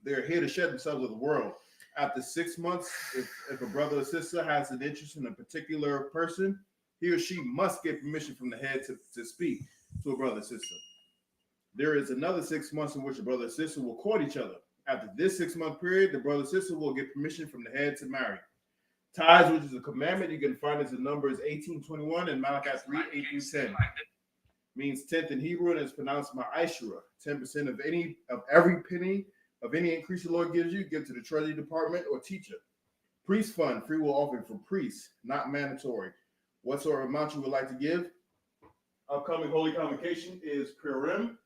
S6: They're here to shed themselves with the world. After 6 months, if a brother or sister has an interest in a particular person, he or she must get permission from the head to speak to a brother or sister. There is another 6 months in which a brother or sister will court each other. After this 6-month period, the brother or sister will get permission from the head to marry. Tithes, which is a commandment, you can find as the numbers 18:21 and Malachi 3:8-10. Means 10th in Hebrew and is pronounced ma'ashura. 10% of every penny of any increase the Lord gives you, give to the Treasury Department or teacher. Priest fund, free will offering for priests, not mandatory. Whatsoever amount you would like to give. Upcoming Holy Convocation is Purim.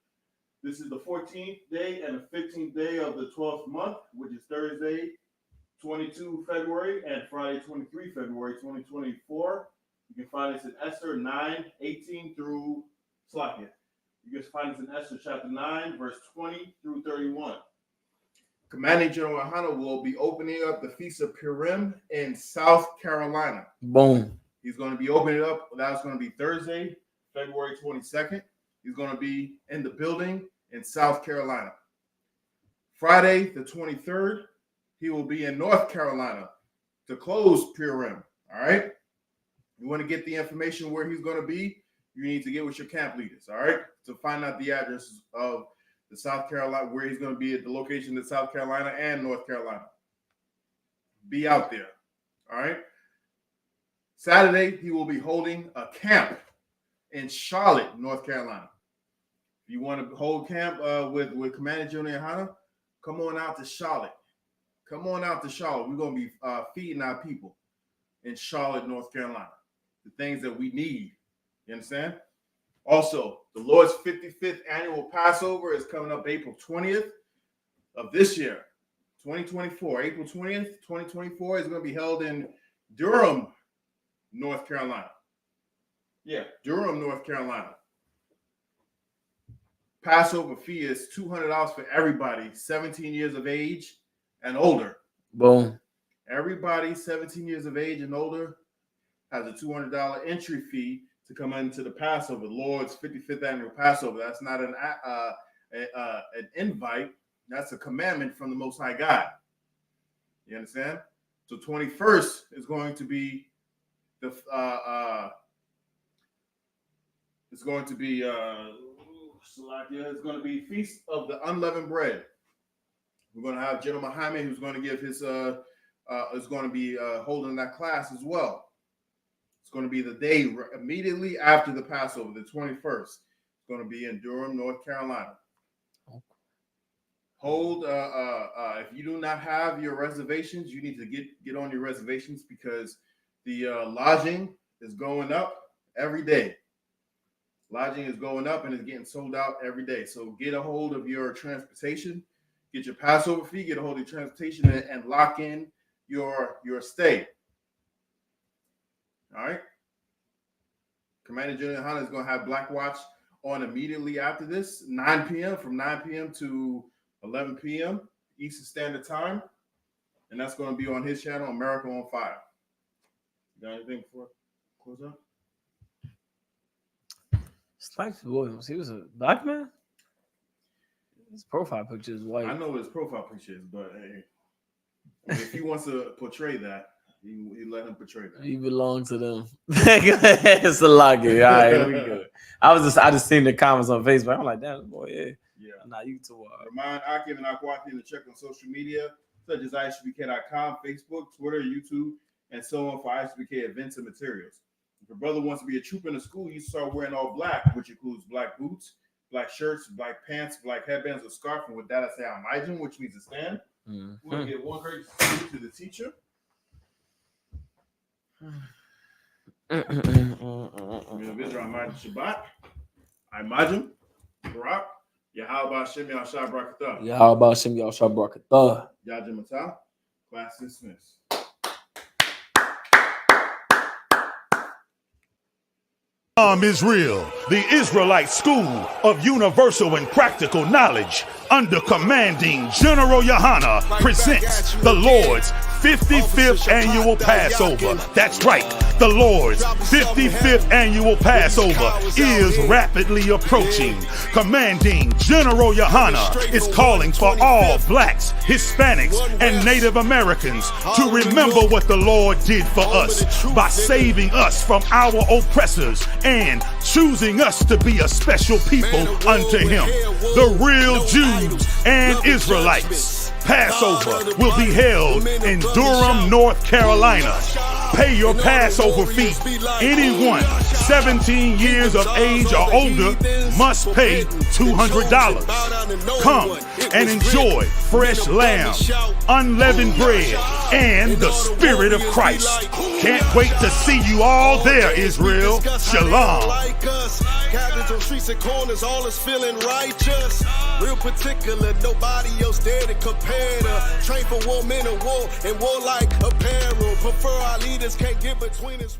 S6: This is the 14th day and the 15th day of the 12th month, which is Thursday, 22 February and Friday, 23 February, 2024. You can find this in Esther 9:18 through Slakia. You can find this in Esther chapter 9, verse 20 through 31. Commanding General Yahanna will be opening up the Feast of Purim in South Carolina.
S5: Boom.
S6: He's going to be opening it up. That's going to be Thursday, February 22nd. He's going to be in the building in South Carolina. Friday, the 23rd, he will be in North Carolina to close Purim. All right. You want to get the information where he's going to be, you need to get with your camp leaders. All right. To find out the addresses of the South Carolina, where he's going to be at the location in South Carolina and North Carolina. Be out there. All right. Saturday, he will be holding a camp in Charlotte, North Carolina. If you want to hold camp with Commander General Yahanna, come on out to Charlotte. Come on out to Charlotte. We're going to be feeding our people in Charlotte, North Carolina. The things that we need. You understand? Also, the Lord's 55th annual Passover is coming up April 20th of this year, 2024. April 20th, 2024 is going to be held in Durham, North Carolina. Yeah, Durham, North Carolina. Passover fee is $200 for everybody 17 years of age and older.
S5: Boom.
S6: Everybody 17 years of age and older has a $200 entry fee to come into the Passover, Lord's 55th annual Passover. That's not an invite. That's a commandment from the Most High God. You understand? So 21st is going to be it's going to be Feast of the Unleavened Bread. We're going to have General Muhammad, who's going to give his is going to be holding that class as well. It's going to be the day immediately after the Passover, the 21st. It's going to be in Durham, North Carolina. Hold if you do not have your reservations, you need to get on your reservations because the lodging is going up every day. Lodging is going up and it's getting sold out every day. So get a hold of your transportation, get your Passover fee, get a hold of your transportation, and lock in your stay. All right. Commander General Yahanna is going to have Black Watch on immediately after this, 9 p.m. from 9 p.m. to 11 p.m. Eastern Standard Time. And that's going to be on his channel, America on Fire. You got anything before I close up?
S5: Spike Williams, he was a black man? His profile picture is white.
S6: I know what his profile picture is, but hey, I mean, if he wants to portray that, he let him portray that.
S5: He belongs to them. It's a lot good. All right, we good. I just seen the comments on Facebook. I'm like, damn, boy, yeah. Nah, you too.
S6: Remind Akim and Aquathi to check on social media such as ISUPK.com, Facebook, Twitter, YouTube, and so on for ISUPK events and materials. If a brother wants to be a trooper in the school, you start wearing all black, which includes black boots, black shirts, black pants, black headbands, or scarf. And with that, I say Amijim, which means to stand. We're going to get one courtesy to the teacher. Israel Amijim Shabbat. Imajim. Barak. Yahweh Shem Yahshua Brakatah.
S5: Yahweh Shem Yahshua Brakatah.
S6: Yajim Atah. Class dismissed.
S1: Israel, the Israelite School of Universal and Practical Knowledge, under commanding General Yahanna, presents the Lord's 55th annual Passover. That's right, the Lord's 55th annual Passover is rapidly approaching. Commanding General Yahanna is calling for all blacks, Hispanics, and Native Americans to remember what the Lord did for us by saving us from our oppressors and choosing us to be a special people unto Him, the real Jews and Israelites. Passover will be held in Durham, North Carolina. Pay your Passover fee. Anyone 17 years of age or older must pay $200. Come and enjoy fresh lamb, unleavened bread, and the Spirit of Christ. Can't wait to see you all there, Israel. Shalom.
S2: Cabins on streets and corners, all is feeling righteous. Real particular, nobody else there to compare to. Train for war, men of war, and warlike apparel. Prefer our leaders, can't get between us.